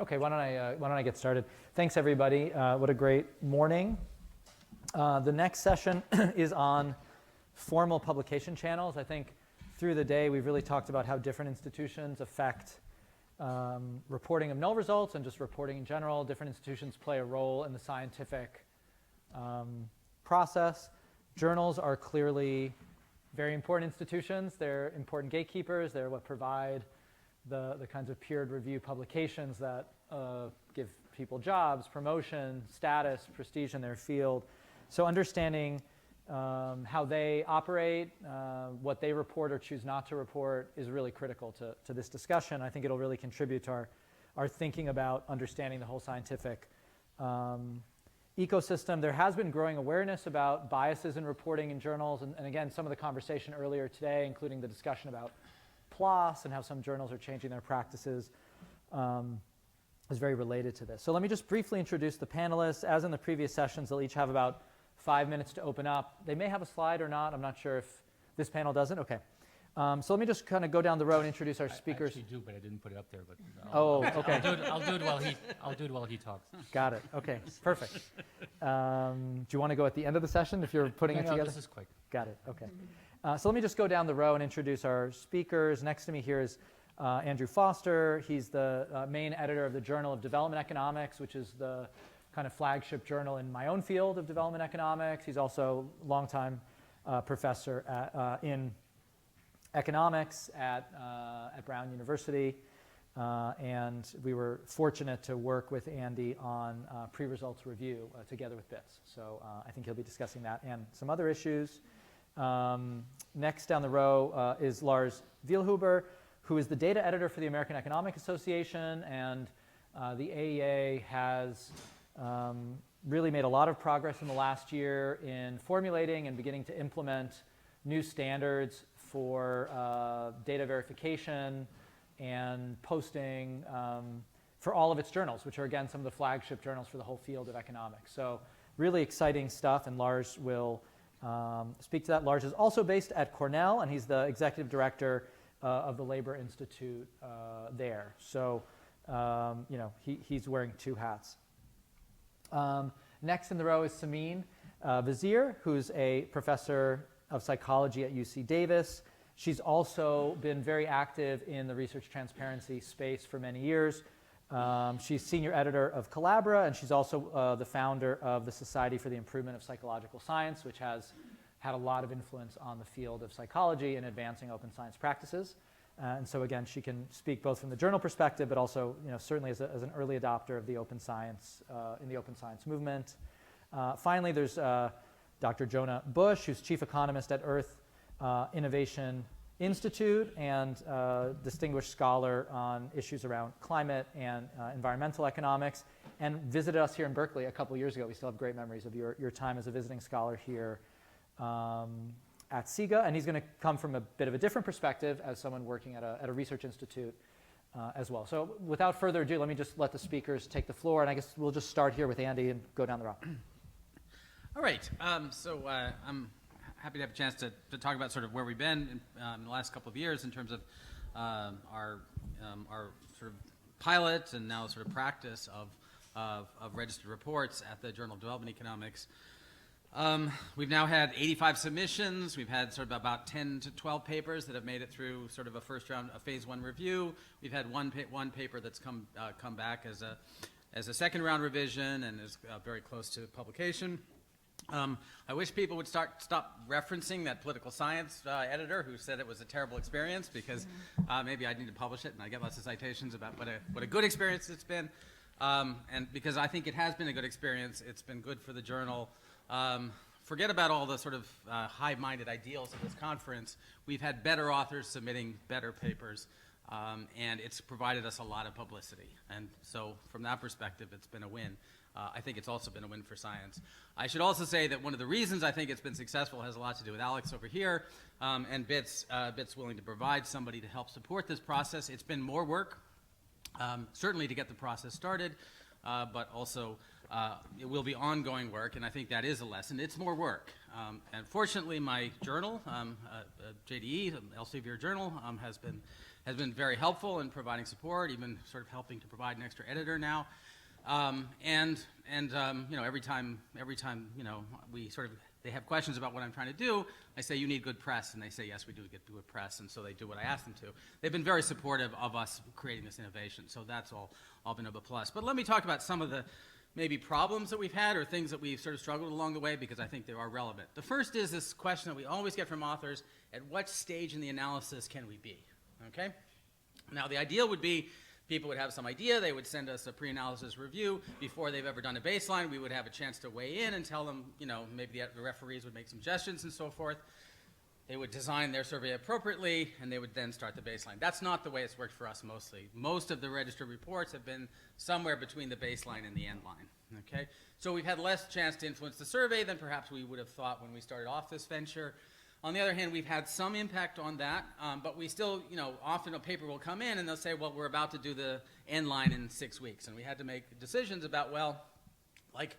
Okay, why don't I get started? Thanks, everybody. What a great morning. The next session is on formal publication channels. I think through the day we've really talked about how different institutions affect reporting of null results and just reporting in general. Different institutions play a role in the scientific process. Journals are clearly very important institutions. They're important gatekeepers. They're what provide the kinds of peer review publications that give people jobs, promotion, status, prestige in their field. So understanding how they operate, what they report or choose not to report is really critical to this discussion. I think it'll really contribute to our thinking about understanding the whole scientific ecosystem. There has been growing awareness about biases in reporting in journals. And again, some of the conversation earlier today, including the discussion about PLOS and how some journals are changing their practices, is very related to this. So let me just briefly introduce the panelists. As in the previous sessions, they'll each have about 5 minutes to open up. They may have a slide or not. I'm not sure if this panel doesn't. Okay. So let me just kind of go down the road and introduce our speakers. I actually do, but I didn't put it up there. But okay. I'll do it while he talks. Got it. Okay. Perfect. Do you want to go at the end of the session if you're putting it together? No, this is quick. Got it. Okay. So let me just go down the row and introduce our speakers. Next to me here is Andrew Foster. He's the main editor of the Journal of Development Economics, which is the kind of flagship journal in my own field of development economics. He's also a longtime professor in economics at Brown University. And we were fortunate to work with Andy on pre-results review together with BITS. So I think he'll be discussing that and some other issues. Next down the row is Lars Wielhuber, who is the data editor for the American Economic Association. And the AEA has really made a lot of progress in the last year in formulating and beginning to implement new standards for data verification and posting for all of its journals, which are, again, some of the flagship journals for the whole field of economics. So really exciting stuff, and Lars will speak to that. Lars is also based at Cornell, and he's the executive director of the Labor Institute there. So he's wearing two hats. Next in the row is Samin Vazir, who's a professor of psychology at UC Davis. She's also been very active in the research transparency space for many years. She's senior editor of Collabra, and she's also the founder of the Society for the Improvement of Psychological Science, which has had a lot of influence on the field of psychology in advancing open science practices. And so again, she can speak both from the journal perspective, but also certainly as an early adopter of the open science in the open science movement. Finally, there's Dr. Jonah Bush, who's chief economist at Earth Innovation Institute and distinguished scholar on issues around climate and environmental economics, and visited us here in Berkeley a couple years ago. We still have great memories of your time as a visiting scholar here at SIGA, and he's going to come from a bit of a different perspective as someone working at a research institute as well. So without further ado, let me just let the speakers take the floor, and I guess we'll just start here with Andy and go down the row. All right. So I'm happy to have a chance to talk about sort of where we've been in the last couple of years in terms of our sort of pilot and now sort of practice of registered reports at the Journal of Development Economics. We've now had 85 submissions. We've had sort of about 10 to 12 papers that have made it through sort of a first round, a phase 1 review. We've had one paper that's come back as a second round revision and is very close to publication. I wish people would stop referencing that political science editor who said it was a terrible experience, because maybe I need to publish it and I get lots of citations about what a good experience it's been. And because I think it has been a good experience, it's been good for the journal. Forget about all the sort of high-minded ideals of this conference. We've had better authors submitting better papers, and it's provided us a lot of publicity. And so from that perspective, it's been a win. I think it's also been a win for science. I should also say that one of the reasons I think it's been successful has a lot to do with Alex over here, and BITS willing to provide somebody to help support this process. It's been more work, certainly to get the process started, but also it will be ongoing work, and I think that is a lesson. It's more work. And fortunately, my journal, JDE, Elsevier Journal, has has been very helpful in providing support, even sort of helping to provide an extra editor now. You know, every time you know, they have questions about what I'm trying to do, I say, you need good press, and they say, yes, we do get good press, and so they do what I ask them to. They've been very supportive of us creating this innovation, so that's all been a plus. But let me talk about some of the maybe problems that we've had or things that we've sort of struggled along the way, because I think they are relevant. The first is this question that we always get from authors: at what stage in the analysis can we be? Okay? Now, the ideal would be people would have some idea, they would send us a pre-analysis review before they've ever done a baseline. We would have a chance to weigh in and tell them, you know, maybe the referees would make suggestions and so forth. They would design their survey appropriately, and they would then start the baseline. That's not the way it's worked for us mostly. Most of the registered reports have been somewhere between the baseline and the end line, okay? So we've had less chance to influence the survey than perhaps we would have thought when we started off this venture. On the other hand, we've had some impact on that, but we still, you know, often a paper will come in and they'll say, well, we're about to do the end line in 6 weeks. And we had to make decisions about, well, like,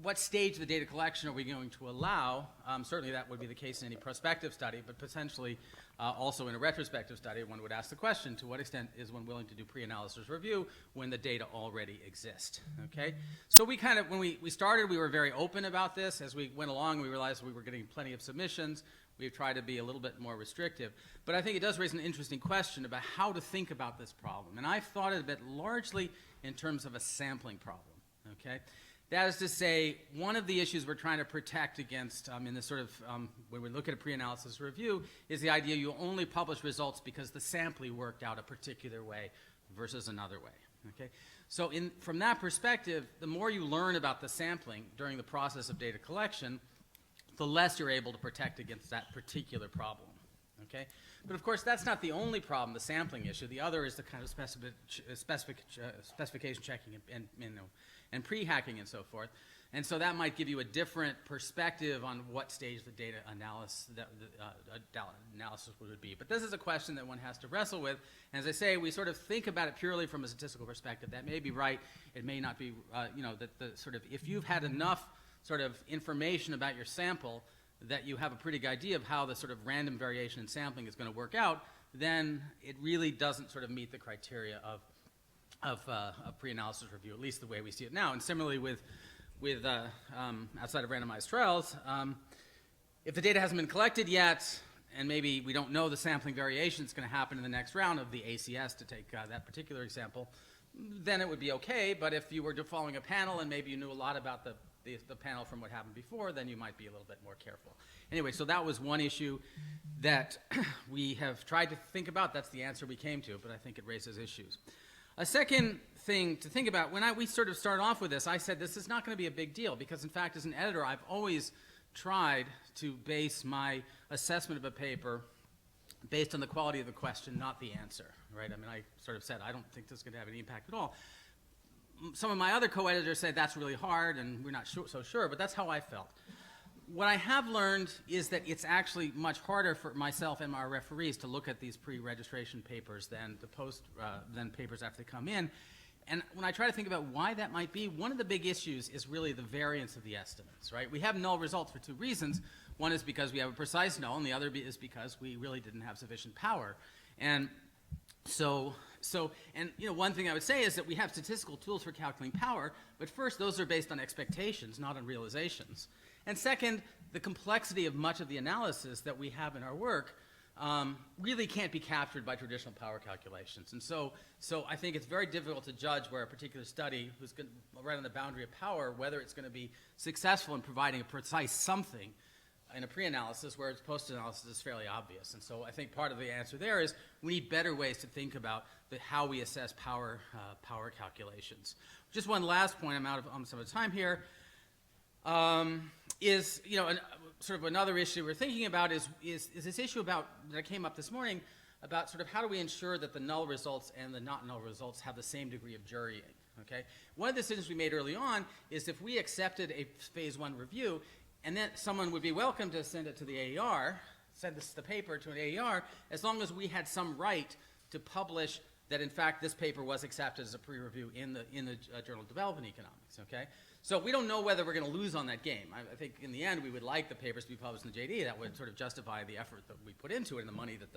what stage of the data collection are we going to allow? Certainly that would be the case in any prospective study, but potentially also in a retrospective study, one would ask the question, to what extent is one willing to do pre-analysis review when the data already exist, okay? So we kind of, when we started, we were very open about this. As we went along, we realized we were getting plenty of submissions. We've tried to be a little bit more restrictive. But I think it does raise an interesting question about how to think about this problem. And I've thought it a bit largely in terms of a sampling problem, okay? That is to say, one of the issues we're trying to protect against in this sort of, when we look at a pre-analysis review, is the idea you only publish results because the sampling worked out a particular way versus another way, okay? So from that perspective, the more you learn about the sampling during the process of data collection, the less you're able to protect against that particular problem, okay? But of course, that's not the only problem, the sampling issue. The other is the kind of specification checking and pre-hacking and so forth. And so that might give you a different perspective on what stage the data analysis would be. But this is a question that one has to wrestle with. And as I say, we sort of think about it purely from a statistical perspective. That may be right. It may not be, you know, that the sort of, if you've had enough sort of information about your sample that you have a pretty good idea of how the sort of random variation in sampling is going to work out, then it really doesn't sort of meet the criteria of pre-analysis review, at least the way we see it now. And similarly with outside of randomized trials, if the data hasn't been collected yet, and maybe we don't know the sampling variation that's going to happen in the next round of the ACS, to take that particular example, then it would be okay. But if you were following a panel and maybe you knew a lot about the panel from what happened before, then you might be a little bit more careful. Anyway, so that was one issue that we have tried to think about. That's the answer we came to, but I think it raises issues. A second thing to think about, when we sort of started off with this, I said this is not going to be a big deal because, in fact, as an editor, I've always tried to base my assessment of a paper based on the quality of the question, not the answer, right? I mean, I sort of said, I don't think this is going to have any impact at all. Some of my other co-editors said that's really hard and we're not so sure, but that's how I felt. What I have learned is that it's actually much harder for myself and our referees to look at these pre-registration papers than than papers after they come in. And when I try to think about why that might be, one of the big issues is really the variance of the estimates, right? We have null results for two reasons. One is because we have a precise null, and the other is because we really didn't have sufficient power. And and you know, one thing I would say is that we have statistical tools for calculating power, but first, those are based on expectations, not on realizations. And second, the complexity of much of the analysis that we have in our work really can't be captured by traditional power calculations. And so I think it's very difficult to judge where a particular study, who's right on the boundary of power, whether it's going to be successful in providing a precise something in a pre-analysis, whereas post-analysis is fairly obvious. And so I think part of the answer there is we need better ways to think about how we assess power calculations. Just one last point, I'm out of some of the time here, is, you know, sort of another issue we're thinking about is this issue about, that came up this morning, about sort of how do we ensure that the null results and the not null results have the same degree of jurying, okay? One of the decisions we made early on is if we accepted a phase 1 review, and then someone would be welcome to send it to the AER, send the paper to an AER, as long as we had some right to publish that in fact this paper was accepted as a pre-review in the Journal of Development Economics, okay? So we don't know whether we're going to lose on that game. I think in the end we would like the papers to be published in the JD. That would sort of justify the effort that we put into it and the money that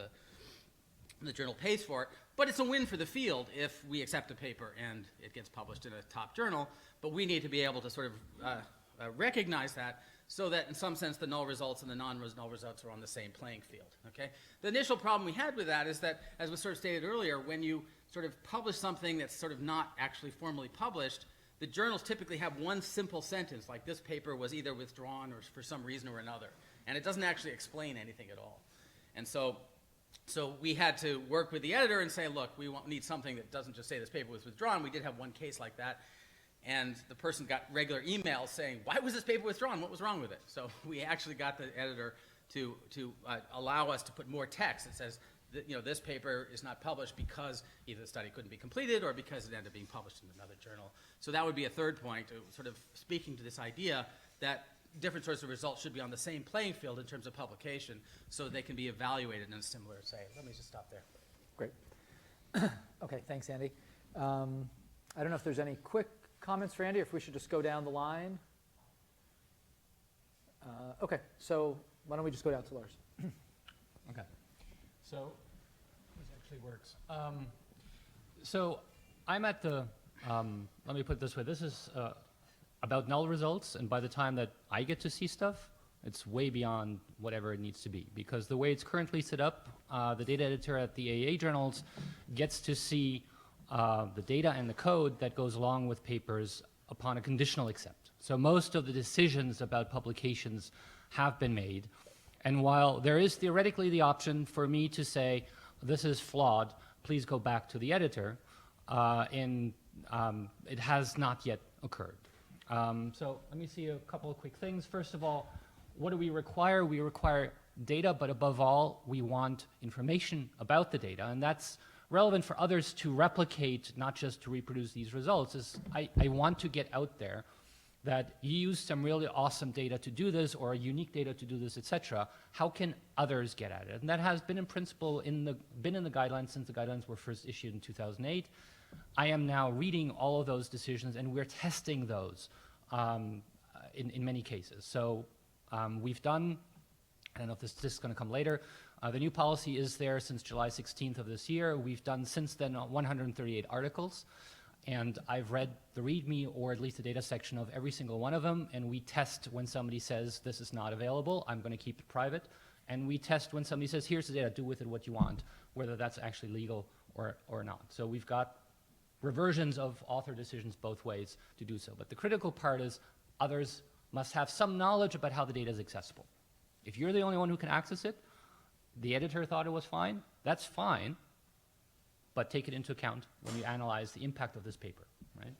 the journal pays for it. But it's a win for the field if we accept a paper and it gets published in a top journal. But we need to be able to sort of recognize that so that in some sense the null results and the non-null results are on the same playing field, okay? The initial problem we had with that is that, as was sort of stated earlier, when you sort of publish something that's sort of not actually formally published, the journals typically have one simple sentence, like this paper was either withdrawn or for some reason or another. And it doesn't actually explain anything at all. And so we had to work with the editor and say, look, we need something that doesn't just say this paper was withdrawn. We did have one case like that. And the person got regular emails saying, why was this paper withdrawn? What was wrong with it? So we actually got the editor to allow us to put more text that says, this paper is not published because either the study couldn't be completed or because it ended up being published in another journal. So that would be a third point, sort of speaking to this idea that different sorts of results should be on the same playing field in terms of publication so they can be evaluated in a similar way. Let me just stop there. Great. Okay, thanks, Andy. I don't know if there's any quick comments for Andy or if we should just go down the line. Okay, so why don't we just go down to Lars? Okay. So this actually works. So I'm at the, let me put it this way. This is about null results, and by the time that I get to see stuff, it's way beyond whatever it needs to be. Because the way it's currently set up, the data editor at the AA journals gets to see the data and the code that goes along with papers upon a conditional accept. So most of the decisions about publications have been made. And while there is theoretically the option for me to say, this is flawed, please go back to the editor, it has not yet occurred. So let me see a couple of quick things. First of all, what do we require? We require data, but above all, we want information about the data. And that's relevant for others to replicate, not just to reproduce these results. I want to get out there that you use some really awesome data to do this, or unique data to do this, etc. How can others get at it? And that has been in principle been in the guidelines since the guidelines were first issued in 2008. I am now reading all of those decisions, and we're testing those in many cases. So we've done, I don't know if this is going to come later, the new policy is there since July 16th of this year. We've done since then 138 articles. And I've read the README, or at least the data section of every single one of them, and we test when somebody says this is not available, I'm going to keep it private. And we test when somebody says, here's the data, do with it what you want, whether that's actually legal or not. So we've got reversions of author decisions both ways to do so. But the critical part is others must have some knowledge about how the data is accessible. If you're the only one who can access it, the editor thought it was fine, that's fine. But take it into account when you analyze the impact of this paper, right?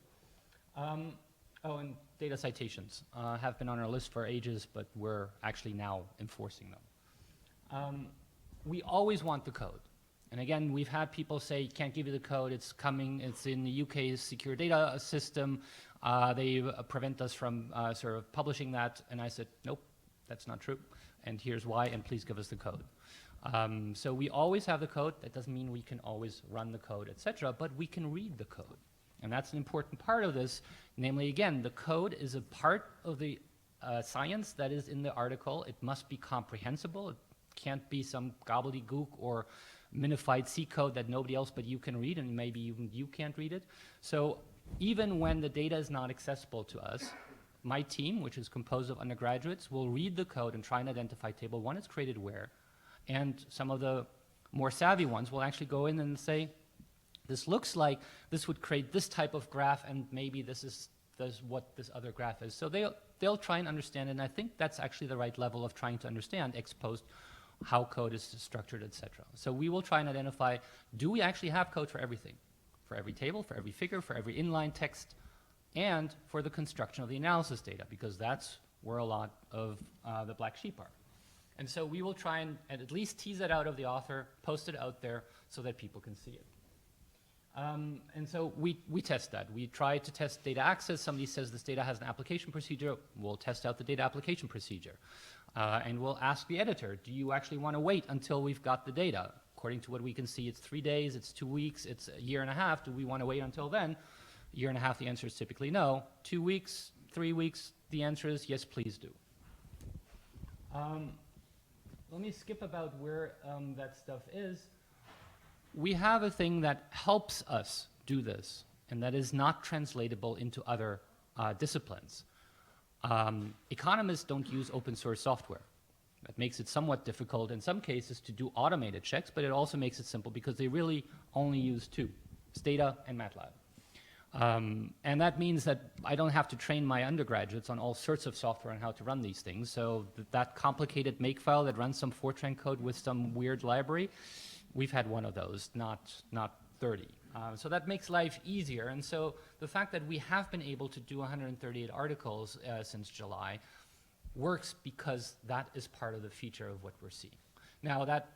Oh, and data citations have been on our list for ages, but we're actually now enforcing them. We always want the code. And again, we've had people say, can't give you the code, it's coming, it's in the UK's secure data system. They prevent us from sort of publishing that. And I said, nope, that's not true. And here's why, and please give us the code. So we always have the code. That doesn't mean we can always run the code, etc., but we can read the code. And that's an important part of this. Namely, again, the code is a part of the science that is in the article. It must be comprehensible. It can't be some gobbledygook or minified C code that nobody else but you can read, and maybe even you can't read it. So even when the data is not accessible to us, my team, which is composed of undergraduates, will read the code and try and identify table 1 is created where. And some of the more savvy ones will actually go in and say, this looks like this would create this type of graph, and maybe this is what this other graph is. So they'll try and understand it, and I think that's actually the right level of trying to understand ex post how code is structured, etc. So we will try and identify, do we actually have code for everything? For every table, for every figure, for every inline text, and for the construction of the analysis data, because that's where a lot of the black sheep are. And so we will try and at least tease it out of the author, post it out there so that people can see it. And so we test that. We try to test data access. Somebody says this data has an application procedure. We'll test out the data application procedure. And we'll ask the editor, do you actually want to wait until we've got the data? according to what we can see, it's 3 days, it's 2 weeks, it's a year and a half. Do we want to wait until then? A year and a half, the answer is typically no. 2 weeks, 3 weeks, the answer is yes, please do. Let me skip about where that stuff is. We have a thing that helps us do this, and that is not translatable into other disciplines. Economists don't use open source software. That makes it somewhat difficult in some cases to do automated checks, but it also makes it simple because they really only use two, Stata and MATLAB. And that means that I don't have to train my undergraduates on all sorts of software on how to run these things. So that complicated makefile that runs some Fortran code with some weird library, we've had one of those, not 30. So that makes life easier. And so the fact that we have been able to do 138 articles since July works because that is part of the feature of what we're seeing. Now that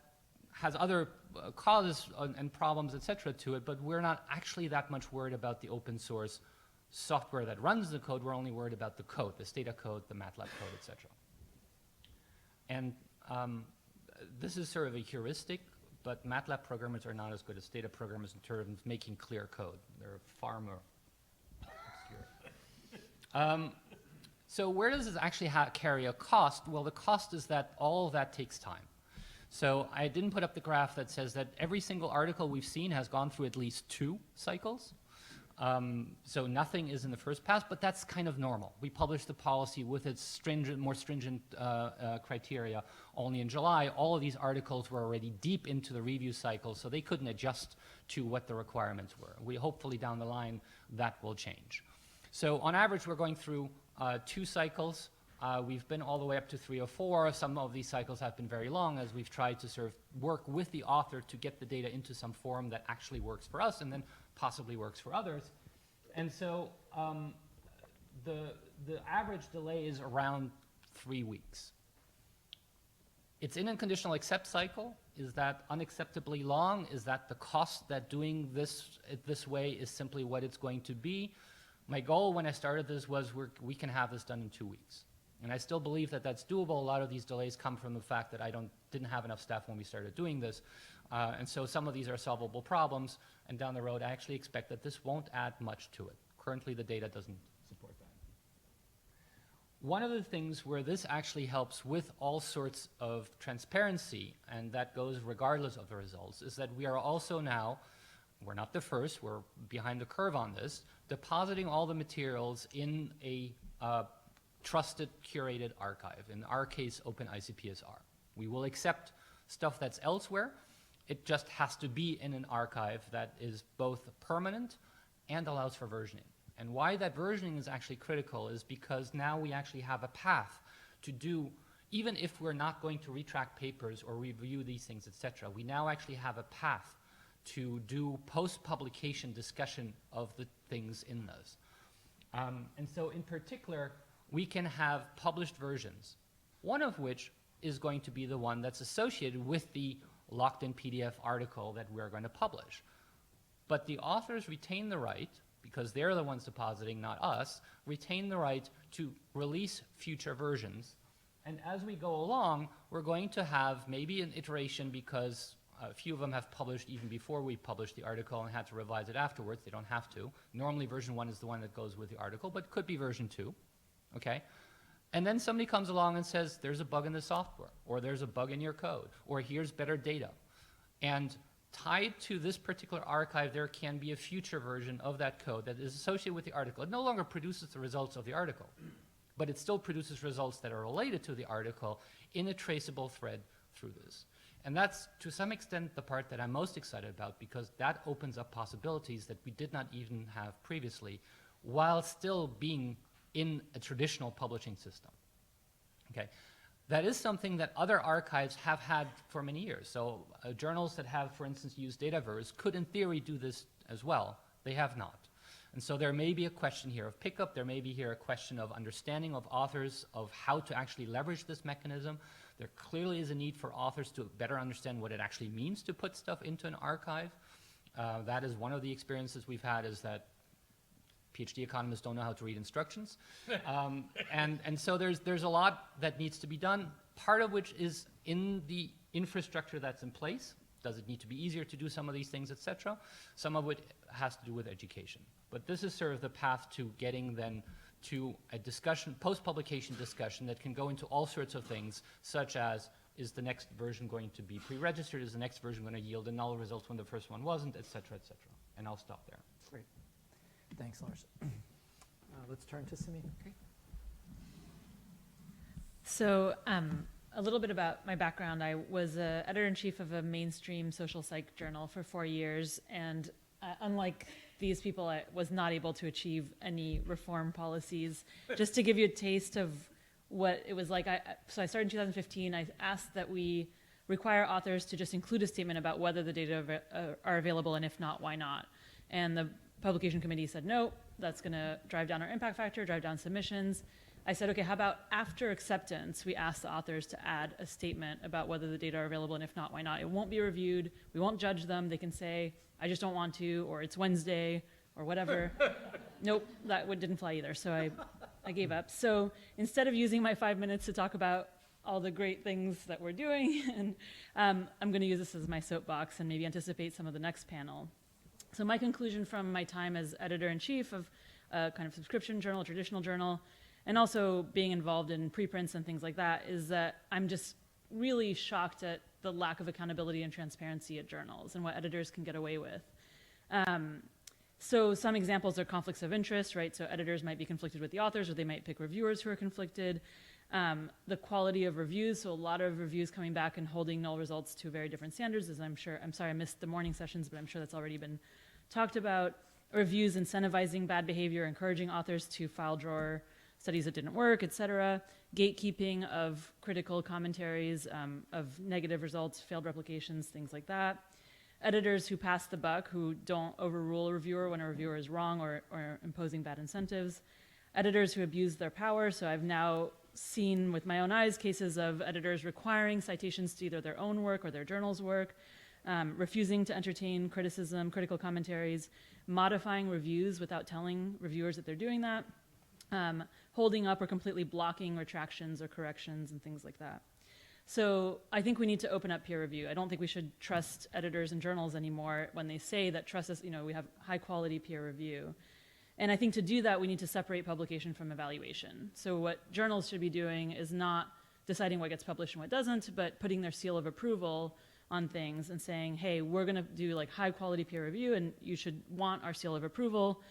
has other causes and problems, etc., to it, but we're not actually that much worried about the open source software that runs the code. We're only worried about the code, the Stata code, the MATLAB code, etc. And this is sort of a heuristic, but MATLAB programmers are not as good as Stata programmers in terms of making clear code. They're far more obscure. So where does this actually carry a cost? Well, the cost is that all of that takes time. So I didn't put up the graph that says that every single article we've seen has gone through at least 2 cycles. So nothing is in the first pass, but that's kind of normal. We published the policy with its more stringent criteria only in July. All of these articles were already deep into the review cycle, so they couldn't adjust to what the requirements were. We hopefully down the line that will change. So on average, we're going through 2 cycles. We've been all the way up to 3 or 4. Some of these cycles have been very long as we've tried to sort of work with the author to get the data into some form that actually works for us and then possibly works for others. And so the average delay is around 3 weeks. It's in a conditional accept cycle. Is that unacceptably long? Is that the cost that doing this way is simply what it's going to be? My goal when I started this was we can have this done in 2 weeks. And I still believe that that's doable. A lot of these delays come from the fact that I didn't have enough staff when we started doing this. And so some of these are solvable problems. And down the road, I actually expect that this won't add much to it. Currently, the data doesn't support that. One of the things where this actually helps with all sorts of transparency, and that goes regardless of the results, is that we are also now, we're not the first, we're behind the curve on this, depositing all the materials in a trusted, curated archive, in our case, Open ICPSR. We will accept stuff that's elsewhere. It just has to be in an archive that is both permanent and allows for versioning. And why that versioning is actually critical is because now we actually have a path to do, even if we're not going to retract papers or review these things, etc., we now actually have a path to do post-publication discussion of the things in those. And so in particular, we can have published versions, one of which is going to be the one that's associated with the locked-in PDF article that we're going to publish. But the authors retain the right, because they're the ones depositing, not us, retain the right to release future versions. And as we go along, we're going to have maybe an iteration because a few of them have published even before we published the article and had to revise it afterwards. They don't have to. Normally, version 1 is the one that goes with the article, but could be version 2. Okay? And then somebody comes along and says, there's a bug in the software, or there's a bug in your code, or here's better data. And tied to this particular archive, there can be a future version of that code that is associated with the article. It no longer produces the results of the article, but it still produces results that are related to the article in a traceable thread through this. And that's, to some extent, the part that I'm most excited about, because that opens up possibilities that we did not even have previously, while still being in a traditional publishing system. Okay, that is something that other archives have had for many years. So journals that have, for instance, used Dataverse could, in theory, do this as well. They have not. And so there may be a question here of pickup. There may be here a question of understanding of authors of how to actually leverage this mechanism. There clearly is a need for authors to better understand what it actually means to put stuff into an archive. That is one of the experiences we've had, is that PhD economists don't know how to read instructions. And so there's a lot that needs to be done, part of which is in the infrastructure that's in place. Does it need to be easier to do some of these things, etc.? Some of it has to do with education. But this is sort of the path to getting then to a discussion, post-publication discussion that can go into all sorts of things, such as, is the next version going to be pre-registered? Is the next version going to yield a null result when the first one wasn't, etc., etc.? And I'll stop there. Great. Thanks, Lars. Let's turn to Simi. Great. So a little bit about my background. I was editor-in-chief of a mainstream social psych journal for 4 years, and unlike these people, I was not able to achieve any reform policies. Just to give you a taste of what it was like, so I started in 2015. I asked that we require authors to just include a statement about whether the data are available, and if not, why not? And the publication committee said, no, that's going to drive down our impact factor, drive down submissions. I said, okay, how about after acceptance, we ask the authors to add a statement about whether the data are available, and if not, why not? It won't be reviewed. We won't judge them. They can say, I just don't want to, or it's Wednesday, or whatever. Nope, that didn't fly either, so I gave up. So instead of using my 5 minutes to talk about all the great things that we're doing, and I'm going to use this as my soapbox and maybe anticipate some of the next panel. So my conclusion from my time as editor-in-chief of a kind of subscription journal, traditional journal, and also being involved in preprints and things like that, is that I'm just really shocked at the lack of accountability and transparency at journals and what editors can get away with. So some examples are conflicts of interest, right? So editors might be conflicted with the authors, or they might pick reviewers who are conflicted. The quality of reviews, so a lot of reviews coming back and holding null results to very different standards, as I'm sorry I missed the morning sessions, but I'm sure that's already been talked about. Reviews incentivizing bad behavior, encouraging authors to file drawer studies that didn't work, etc. Gatekeeping of critical commentaries, of negative results, failed replications, things like that. Editors who pass the buck, who don't overrule a reviewer when a reviewer is wrong or imposing bad incentives. Editors who abuse their power. So I've now seen with my own eyes cases of editors requiring citations to either their own work or their journal's work, refusing to entertain criticism, critical commentaries, modifying reviews without telling reviewers that they're doing that, holding up or completely blocking retractions or corrections and things like that. So I think we need to open up peer review. I don't think we should trust editors and journals anymore when they say that trust us, we have high quality peer review. And I think to do that, we need to separate publication from evaluation. So what journals should be doing is not deciding what gets published and what doesn't, but putting their seal of approval on things and saying, hey, we're going to do like high quality peer review, and you should want our seal of approval.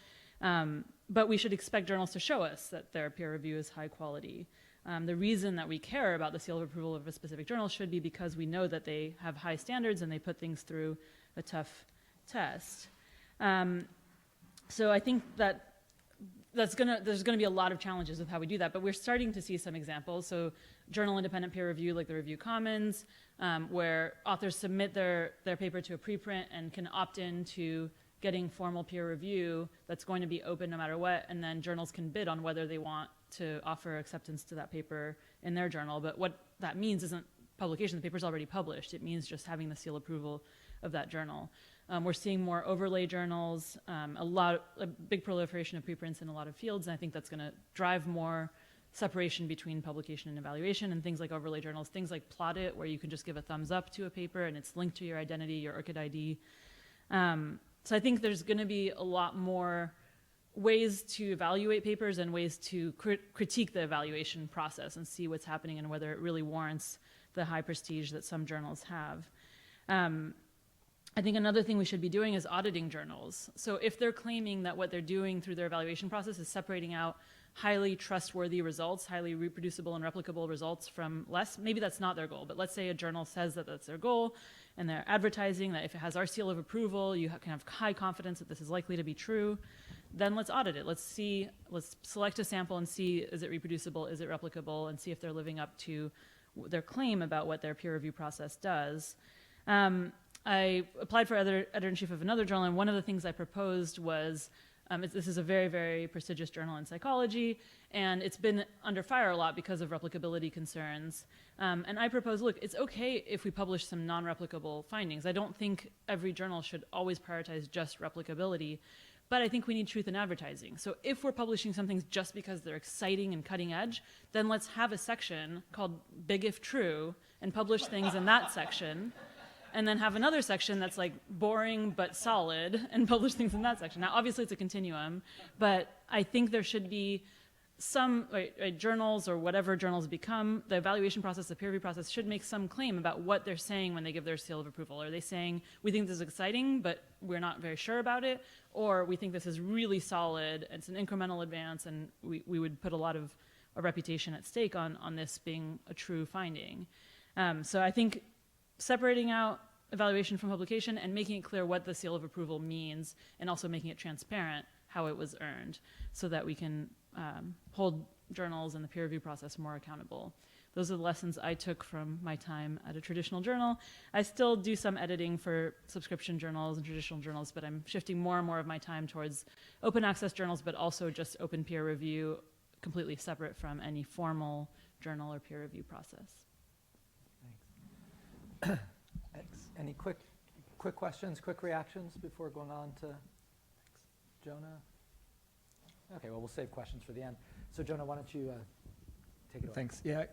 But we should expect journals to show us that their peer review is high quality. The reason that we care about the seal of approval of a specific journal should be because we know that they have high standards and they put things through a tough test. So I think that there's gonna be a lot of challenges with how we do that, but we're starting to see some examples. So journal independent peer review, like the Review Commons, where authors submit their paper to a preprint and can opt in to getting formal peer review that's going to be open no matter what, and then journals can bid on whether they want to offer acceptance to that paper in their journal. But what that means isn't publication. The paper's already published. It means just having the seal approval of that journal. We're seeing more overlay journals, a big proliferation of preprints in a lot of fields, and I think that's going to drive more separation between publication and evaluation, and things like overlay journals, things like Plot It, where you can just give a thumbs up to a paper and it's linked to your identity, your ORCID ID. So I think there's going to be a lot more ways to evaluate papers and ways to critique the evaluation process and see what's happening and whether it really warrants the high prestige that some journals have. I think another thing we should be doing is auditing journals. So if they're claiming that what they're doing through their evaluation process is separating out highly trustworthy results, highly reproducible and replicable results from less, maybe that's not their goal, but let's say a journal says that that's their goal, and they're advertising that if it has our seal of approval, you can have high confidence that this is likely to be true, then let's audit it. Let's select a sample and see, is it reproducible, is it replicable, and see if they're living up to their claim about what their peer review process does. I applied for editor-in-chief of another journal, and one of the things I proposed was, this is a very, very prestigious journal in psychology, and it's been under fire a lot because of replicability concerns. And I proposed, look, it's okay if we publish some non-replicable findings. I don't think every journal should always prioritize just replicability, but I think we need truth in advertising. So if we're publishing some things just because they're exciting and cutting edge, then let's have a section called Big If True and publish things in that section. and then have another section that's like boring but solid and publish things in that section. Now, obviously it's a continuum, but I think there should be some journals or whatever journals become, the evaluation process, the peer review process should make some claim about what they're saying when they give their seal of approval. Are they saying, we think this is exciting, but we're not very sure about it? Or we think this is really solid, it's an incremental advance, and we would put a lot of a reputation at stake on this being a true finding. So I think separating out evaluation from publication and making it clear what the seal of approval means, and also making it transparent how it was earned, so that we can hold journals and the peer review process more accountable. Those are the lessons I took from my time at a traditional journal. I still do some editing for subscription journals and traditional journals, but I'm shifting more and more of my time towards open access journals, but also just open peer review, completely separate from any formal journal or peer review process. Thanks. Any quick questions, quick reactions before going on to Jonah? Okay, well, we'll save questions for the end. So, Jonah, why don't you take it away? Thanks. Yeah.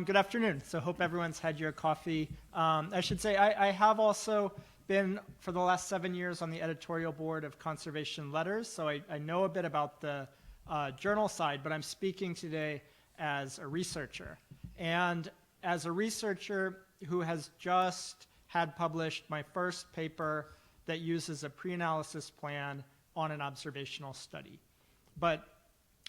Good afternoon. So, hope everyone's had your coffee. I should say I have also been, for the last 7 years, on the editorial board of Conservation Letters. So, I know a bit about the journal side, but I'm speaking today as a researcher. And as a researcher who has just had published my first paper that uses a pre-analysis plan on an observational study. But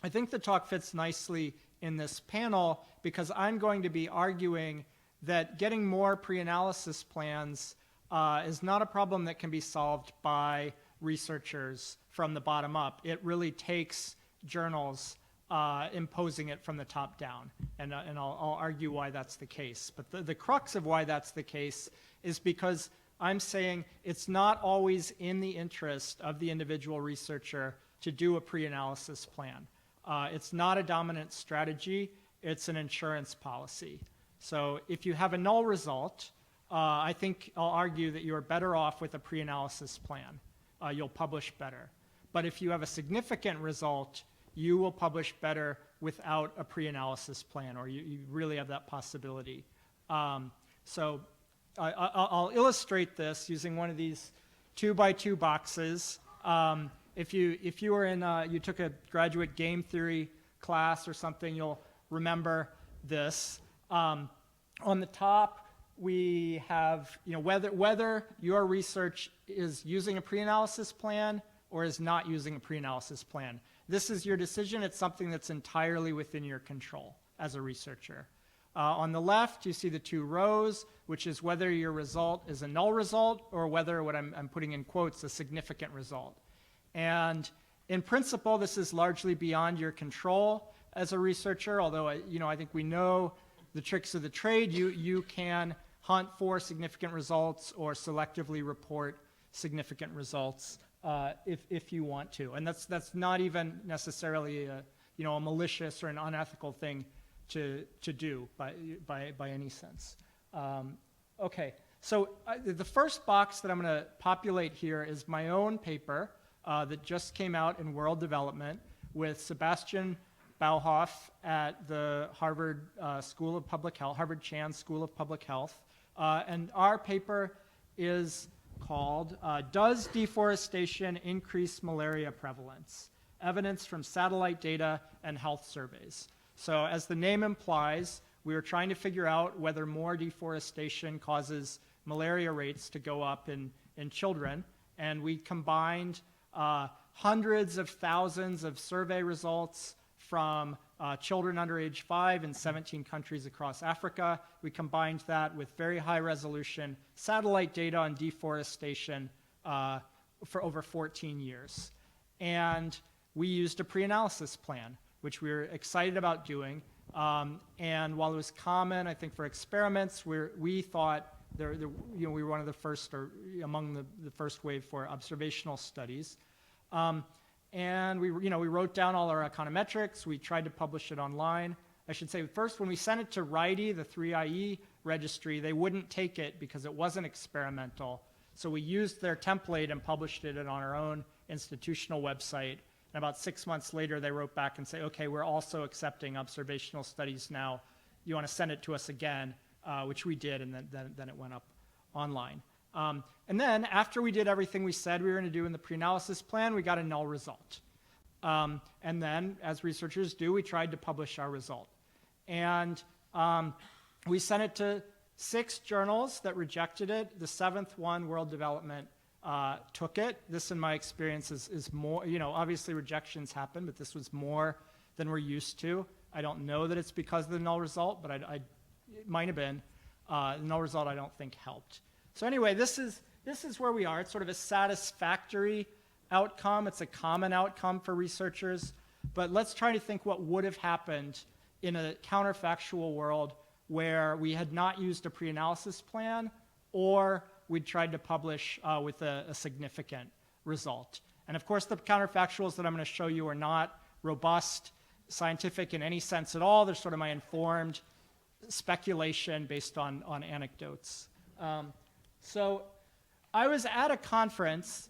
I think the talk fits nicely in this panel because I'm going to be arguing that getting more pre-analysis plans is not a problem that can be solved by researchers from the bottom up. It really takes journals imposing it from the top down, and I'll argue why that's the case. But the crux of why that's the case is because I'm saying it's not always in the interest of the individual researcher to do a pre-analysis plan. It's not a dominant strategy, it's an insurance policy. So if you have a null result, I think I'll argue that you're better off with a pre-analysis plan. You'll publish better. But if you have a significant result, you will publish better without a pre-analysis plan, or you really have that possibility. So I'll illustrate this using one of these 2x2 boxes. If you were in, you took a graduate game theory class or something, you'll remember this. On the top, we have whether your research is using a pre-analysis plan or is not using a pre-analysis plan. This is your decision. It's something that's entirely within your control as a researcher. On the left, you see the two rows, which is whether your result is a null result or whether, what I'm putting in quotes, a significant result. And in principle, this is largely beyond your control as a researcher, although I think we know the tricks of the trade. You can hunt for significant results or selectively report significant results if you want to. And that's not even necessarily a malicious or an unethical thing to do by any sense. Okay, so the first box that I'm going to populate here is my own paper that just came out in World Development with Sebastian Bauhoff at the Harvard School of Public Health, Harvard Chan School of Public Health. And our paper is called Does Deforestation Increase Malaria Prevalence? Evidence from Satellite Data and Health Surveys. So as the name implies, we were trying to figure out whether more deforestation causes malaria rates to go up in children. And we combined hundreds of thousands of survey results from children under age 5 in 17 countries across Africa. We combined that with very high resolution satellite data on deforestation for over 14 years. And we used a pre-analysis plan, which we were excited about doing. And while it was common, I think, for experiments, we thought we were one of the first, or among the first wave for observational studies. And we wrote down all our econometrics. We tried to publish it online. I should say first, when we sent it to RIDE, the 3IE registry, they wouldn't take it because it wasn't experimental. So we used their template and published it on our own institutional website. And about 6 months later, they wrote back and say, okay, we're also accepting observational studies now. You want to send it to us again, which we did, and then it went up online. And then after we did everything we said we were going to do in the pre-analysis plan, we got a null result. And then, as researchers do, we tried to publish our result. And we sent it to 6 journals that rejected it. The 7th one, World Development, took it. This, in my experience, is more, obviously rejections happen, but this was more than we're used to. I don't know that it's because of the null result, but it might have been. The null result, I don't think, helped. So anyway, this is where we are. It's sort of a satisfactory outcome. It's a common outcome for researchers. But let's try to think what would have happened in a counterfactual world where we had not used a pre-analysis plan or we'd tried to publish with a significant result. And of course, the counterfactuals that I'm going to show you are not robust, scientific in any sense at all. They're sort of my informed speculation based on anecdotes. So I was at a conference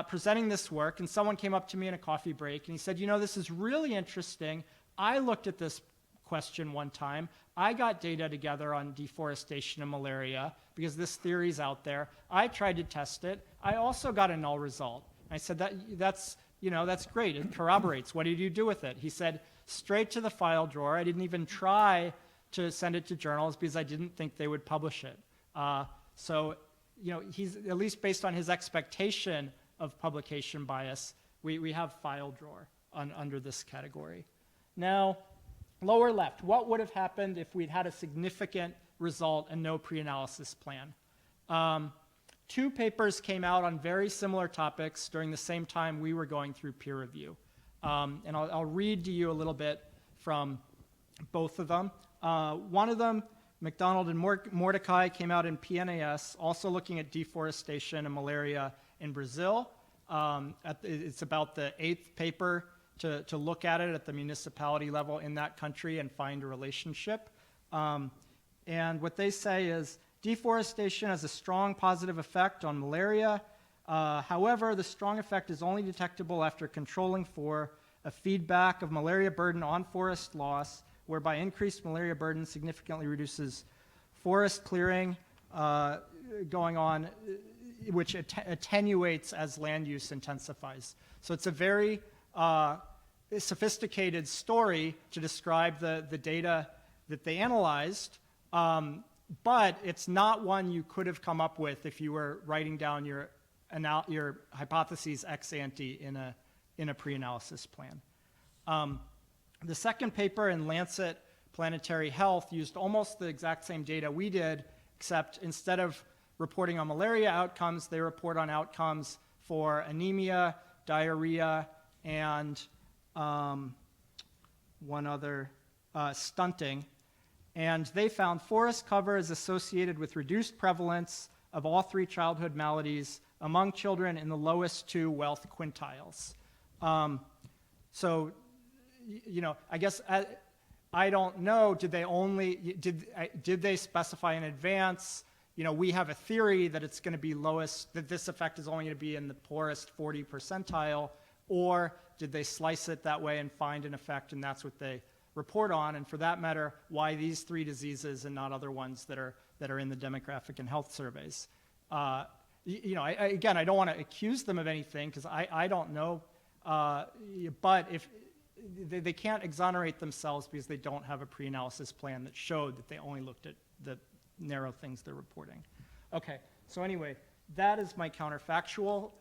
presenting this work, and someone came up to me in a coffee break, and he said, this is really interesting. I looked at this question one time. I got data together on deforestation and malaria because this theory's out there. I tried to test it. I also got a null result. I said, that's great. It corroborates. What did you do with it? He said, straight to the file drawer. I didn't even try to send it to journals because I didn't think they would publish it. So he's, at least based on his expectation of publication bias, we have file drawer under this category. Now, lower left, what would have happened if we'd had a significant result and no pre-analysis plan? 2 papers came out on very similar topics during the same time we were going through peer review. And I'll read to you a little bit from both of them. One of them, McDonald and Mordecai, came out in PNAS, also looking at deforestation and malaria in Brazil. It's about the 8th paper to look at it at the municipality level in that country and find a relationship. And what they say is, deforestation has a strong positive effect on malaria. However, the strong effect is only detectable after controlling for a feedback of malaria burden on forest loss, whereby increased malaria burden significantly reduces forest clearing going on, which attenuates as land use intensifies. So it's a very sophisticated story to describe the data that they analyzed, but it's not one you could have come up with if you were writing down your hypotheses ex ante in a pre-analysis plan. The second paper in Lancet Planetary Health used almost the exact same data we did, except instead of reporting on malaria outcomes, they report on outcomes for anemia, diarrhea, and one other, stunting. And they found forest cover is associated with reduced prevalence of all 3 childhood maladies among children in the lowest 2 wealth quintiles. So, I guess I don't know. Did they specify in advance? We have a theory that it's going to be lowest, that this effect is only going to be in the poorest 40 percentile, or did they slice it that way and find an effect, and that's what they report on? And for that matter, why these 3 diseases and not other ones that are in the demographic and health surveys? Again, I don't want to accuse them of anything because I don't know, but if they can't exonerate themselves because they don't have a pre-analysis plan that showed that they only looked at the narrow things they're reporting. Okay, so anyway, that is my counterfactual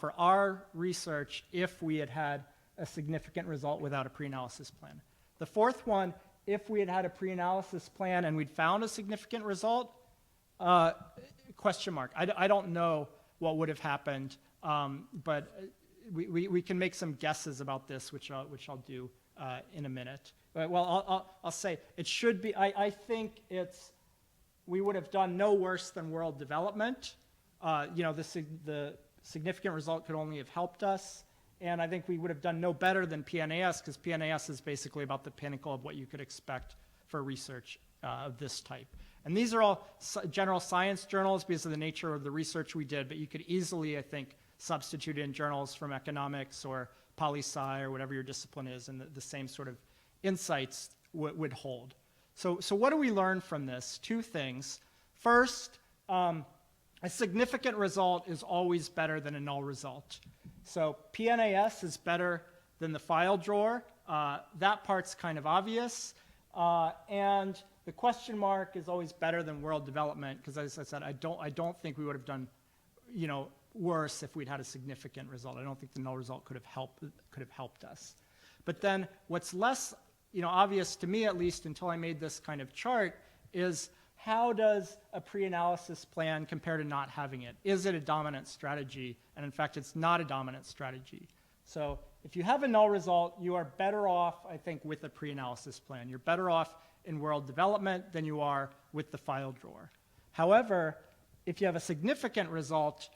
for our research if we had had a significant result without a pre-analysis plan. The fourth one, if we had had a pre-analysis plan and we'd found a significant result, question mark. I don't know what would have happened, but we can make some guesses about this, which I'll do in a minute. Well, I'll say it should be. I think we would have done no worse than world development. The significant result could only have helped us, and I think we would have done no better than PNAS because PNAS is basically about the pinnacle of what you could expect for research of this type. And these are all general science journals because of the nature of the research we did, but you could easily, I think, substitute in journals from economics or poli-sci or whatever your discipline is, and the same sort of insights would hold. So what do we learn from this? 2 things. First, a significant result is always better than a null result. So PNAS is better than the file drawer. That part's kind of obvious. And the question mark is always better than world development, because as I said, I don't think we would have done, worse if we'd had a significant result. I don't think the null result could have helped us. But then what's less, obvious to me, at least until I made this kind of chart, is how does a pre-analysis plan compare to not having it? Is it a dominant strategy? And in fact, it's not a dominant strategy. So if you have a null result, you are better off, I think, with a pre-analysis plan. You're better off in world development than you are with the file drawer. However, if you have a significant result,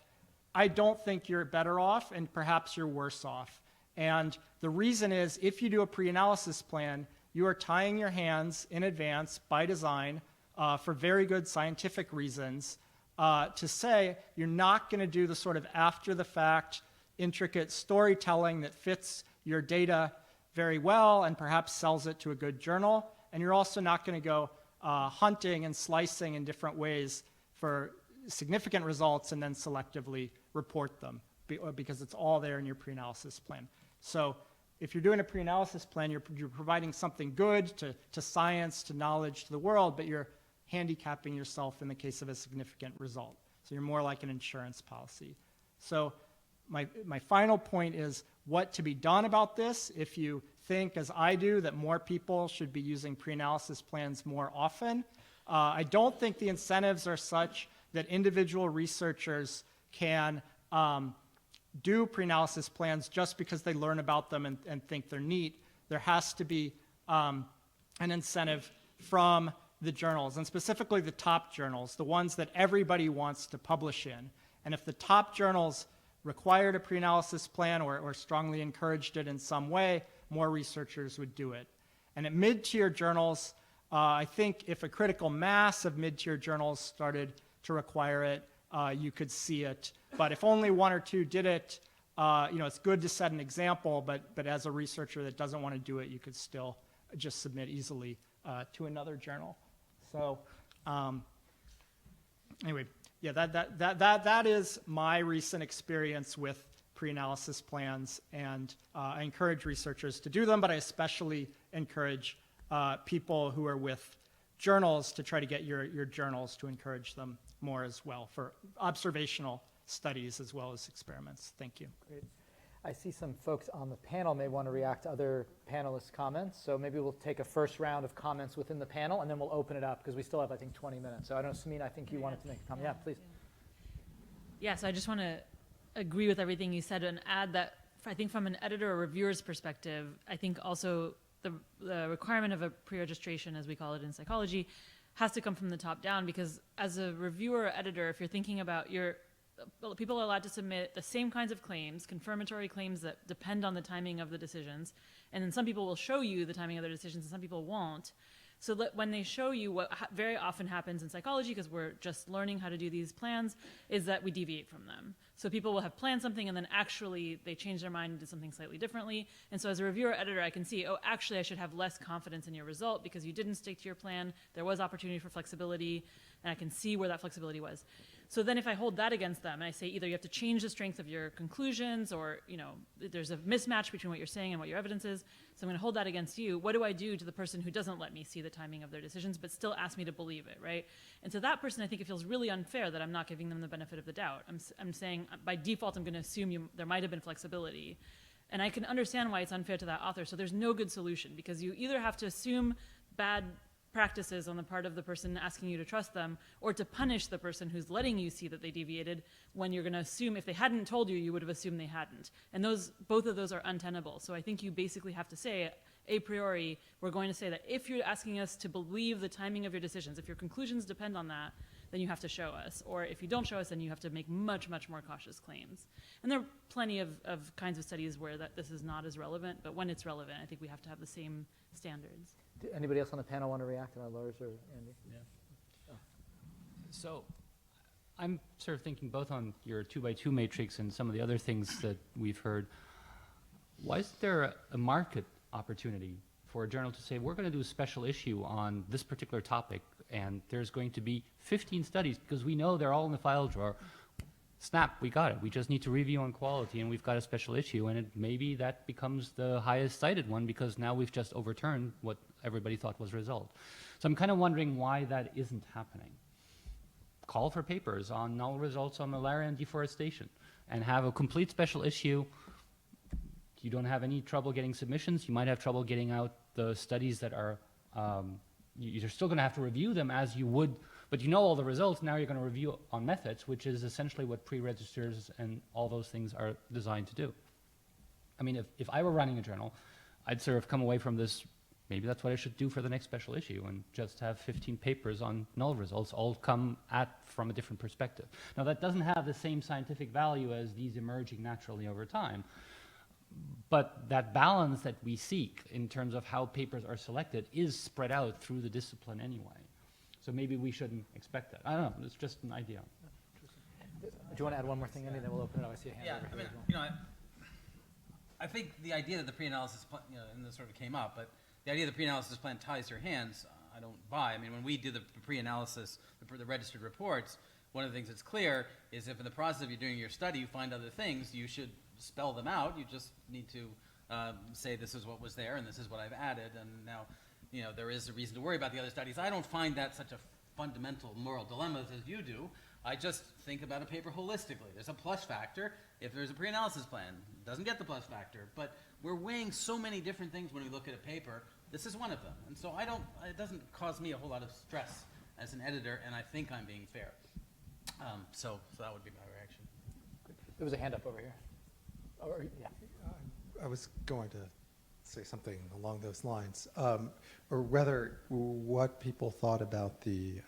I don't think you're better off, and perhaps you're worse off. And the reason is, if you do a pre-analysis plan, you are tying your hands in advance by design for very good scientific reasons to say you're not going to do the sort of after-the-fact, intricate storytelling that fits your data very well and perhaps sells it to a good journal. And you're also not going to go hunting and slicing in different ways for significant results and then selectively report them, because it's all there in your pre-analysis plan. So if you're doing a pre-analysis plan, you're providing something good to science, to knowledge, to the world, but you're handicapping yourself in the case of a significant result. So you're more like an insurance policy. So my final point is what to be done about this. If you think, as I do, that more people should be using pre-analysis plans more often, I don't think the incentives are such that individual researchers can do pre-analysis plans just because they learn about them and think they're neat. There has to be an incentive from the journals, and specifically the top journals, the ones that everybody wants to publish in. And if the top journals required a pre-analysis plan or strongly encouraged it in some way, more researchers would do it. And at mid-tier journals, I think if a critical mass of mid-tier journals started to require it, you could see it. But if only one or two did it, it's good to set an example, but as a researcher that doesn't want to do it, you could still just submit easily to another journal. So anyway, yeah, that is my recent experience with pre-analysis plans, and I encourage researchers to do them, but I especially encourage people who are with journals to try to get your journals to encourage them more as well for observational studies as well as experiments. Thank you. Great. I see some folks on the panel may want to react to other panelists' comments, so maybe we'll take a first round of comments within the panel, and then we'll open it up, because we still have, I think, 20 minutes. So I don't know, Samina, I think you wanted to make a comment. Yeah, please. Yeah, so I just want to agree with everything you said and add that I think from an editor or reviewer's perspective, I think also the requirement of a pre-registration, as we call it in psychology, has to come from the top down, because as a reviewer or editor, if you're thinking about people are allowed to submit the same kinds of claims, confirmatory claims that depend on the timing of the decisions, and then some people will show you the timing of their decisions and some people won't. So that when they show you, what very often happens in psychology, because we're just learning how to do these plans, is that we deviate from them. So people will have planned something and then actually they change their mind and do something slightly differently. And so as a reviewer editor, I can see, oh, actually I should have less confidence in your result because you didn't stick to your plan. There was opportunity for flexibility, and I can see where that flexibility was. So then if I hold that against them and I say either you have to change the strength of your conclusions, or there's a mismatch between what you're saying and what your evidence is, so I'm going to hold that against you. What do I do to the person who doesn't let me see the timing of their decisions but still ask me to believe it, right? And to that person, I think it feels really unfair that I'm not giving them the benefit of the doubt. I'm saying by default I'm going to assume there might have been flexibility. And I can understand why it's unfair to that author. So there's no good solution, because you either have to assume bad practices on the part of the person asking you to trust them, or to punish the person who's letting you see that they deviated, when you're going to assume if they hadn't told you, you would have assumed they hadn't. And both of those are untenable. So I think you basically have to say, a priori, we're going to say that if you're asking us to believe the timing of your decisions, if your conclusions depend on that, then you have to show us. Or if you don't show us, then you have to make much, much more cautious claims. And there are plenty of kinds of studies where this is not as relevant, but when it's relevant, I think we have to have the same standards. Anybody else on the panel want to react to Lars or Andy? Yeah. Oh. So I'm sort of thinking both on your 2x2 matrix and some of the other things that we've heard. Why is there a market opportunity for a journal to say, we're going to do a special issue on this particular topic, and there's going to be 15 studies because we know they're all in the file drawer. Snap, we got it. We just need to review on quality, and we've got a special issue, and maybe that becomes the highest cited one because now we've just overturned what everybody thought was result. So I'm kind of wondering why that isn't happening. Call for papers on null results on malaria and deforestation and have a complete special issue. You don't have any trouble getting submissions. You might have trouble getting out the studies that are, you're still going to have to review them as you would, but you know all the results. Now you're going to review on methods, which is essentially what pre-registers and all those things are designed to do. I mean, if I were running a journal, I'd sort of come away from this, maybe that's what I should do for the next special issue, and just have 15 papers on null results all come at from a different perspective. Now that doesn't have the same scientific value as these emerging naturally over time, but that balance that we seek in terms of how papers are selected is spread out through the discipline anyway. So maybe we shouldn't expect that. I don't know, it's just an idea. Do you want to add one more thing, Andy? Then we'll open it up. I see a hand Yeah, over I here mean, as well. you know, I think the idea that the pre-analysis plan, you know, and this sort of came up, but the idea that the pre-analysis plan ties your hands, I don't buy. I mean, when we do the pre-analysis, the registered reports, one of the things that's clear is if in the process of you doing your study you find other things, you should spell them out. You just need to say this is what was there and this is what I've added, and now, you know, there is a reason to worry about the other studies. I don't find that such a fundamental moral dilemma as you do. I just think about a paper holistically. There's a plus factor if there's a pre-analysis plan. It doesn't get the plus factor, but we're weighing so many different things when we look at a paper. This is one of them, and so it doesn't cause me a whole lot of stress as an editor, and I think I'm being fair. So that would be my reaction. There was a hand up over here. Or, yeah. I was going to say something along those lines, or rather what people thought about the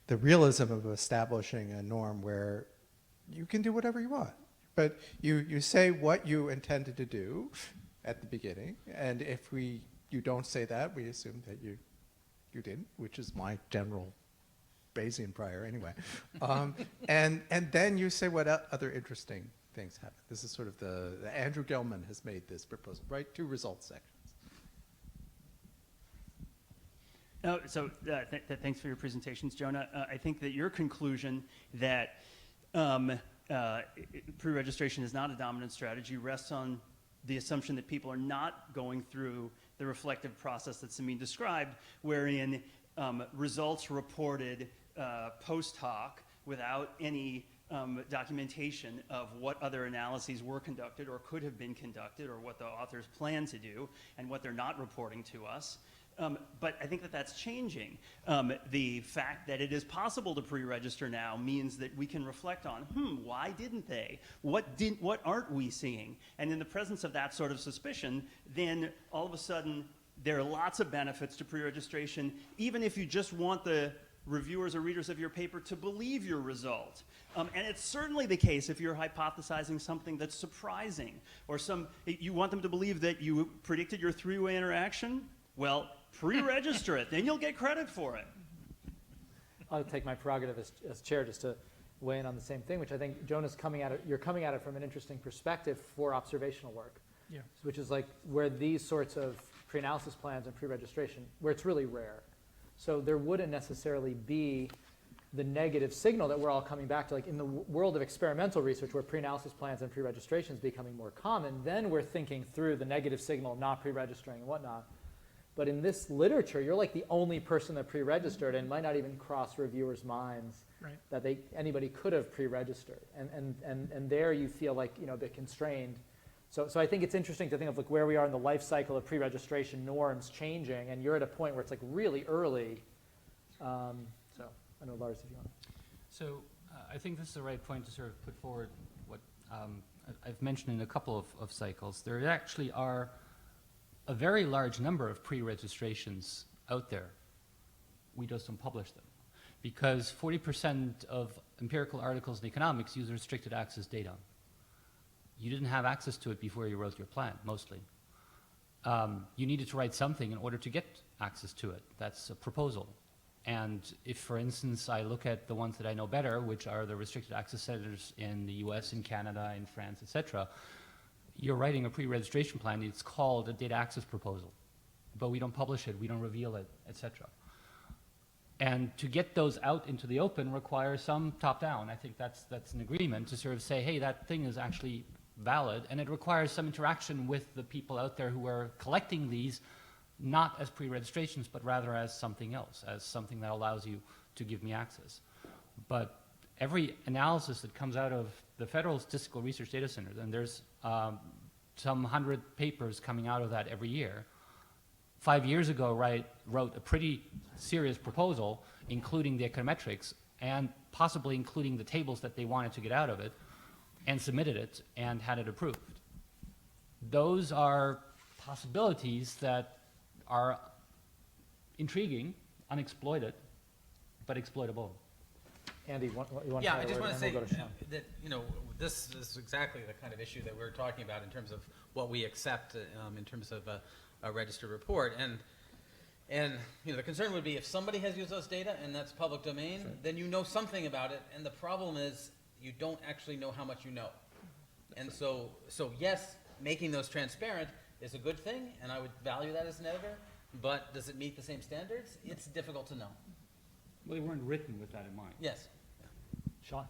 realism of establishing a norm where you can do whatever you want, but you say what you intended to do at the beginning, and if you don't say that, we assume that you didn't, which is my general Bayesian prior anyway. And then you say what other interesting things happen. This is sort of the Andrew Gelman has made this proposal, right? 2 results sections. Thanks for your presentations, Jonah. I think that your conclusion that pre-registration is not a dominant strategy rests on the assumption that people are not going through the reflective process that Samin described, wherein results reported post hoc without any documentation of what other analyses were conducted or could have been conducted or what the authors plan to do and what they're not reporting to us. But I think that that's changing. The fact that it is possible to pre-register now means that we can reflect on, why didn't they? What aren't we seeing? And in the presence of that sort of suspicion, then all of a sudden there are lots of benefits to pre-registration, even if you just want the reviewers or readers of your paper to believe your result. And it's certainly the case if you're hypothesizing something that's surprising, or you want them to believe that you predicted your 3-way interaction. Well, pre-register it, then you'll get credit for it. I'll take my prerogative as chair just to weigh in on the same thing, which I think Jonah's you're coming at it from an interesting perspective for observational work. Yeah. Which is like where these sorts of pre-analysis plans and pre-registration, where it's really rare. So there wouldn't necessarily be the negative signal that we're all coming back to. Like in the world of experimental research where pre-analysis plans and pre-registration is becoming more common, then we're thinking through the negative signal of not pre-registering and whatnot. But in this literature, you're like the only person that pre-registered and might not even cross reviewers' minds that anybody could have pre-registered. And there you feel like, you know, a bit constrained. So I think it's interesting to think of like where we are in the life cycle of pre-registration norms changing, and you're at a point where it's like really early. So I know, Lars, if you want. So I think this is the right point to sort of put forward what I've mentioned in a couple of cycles. There actually are a very large number of pre-registrations out there. We just don't publish them because 40% of empirical articles in economics use restricted access data. You didn't have access to it before you wrote your plan, mostly. You needed to write something in order to get access to it. That's a proposal. And if, for instance, I look at the ones that I know better, which are the restricted access centers in the US, in Canada, in France, etc., you're writing a pre-registration plan. It's called a data access proposal. But we don't publish it, we don't reveal it, etc. And to get those out into the open requires some top-down. I think that's an agreement to sort of say, hey, that thing is actually valid, and it requires some interaction with the people out there who are collecting these, not as pre-registrations, but rather as something else, as something that allows you to give me access. But every analysis that comes out of the Federal Statistical Research Data Center, and there's some 100 papers coming out of that every year, 5 years ago, wrote a pretty serious proposal, including the econometrics, and possibly including the tables that they wanted to get out of it, and submitted it and had it approved. Those are possibilities that are intriguing, unexploited, but exploitable. Andy, you want Yeah, to I just want to say go to Sean. that, this is exactly the kind of issue that we're talking about in terms of what we accept in terms of a registered report. And the concern would be if somebody has used those data and that's public domain, then you know something about it, and the problem is you don't actually know how much you know. And so yes, making those transparent is a good thing, and I would value that as an editor, but does it meet the same standards? It's difficult to know. Well, they weren't written with that in mind. Yes. Sean?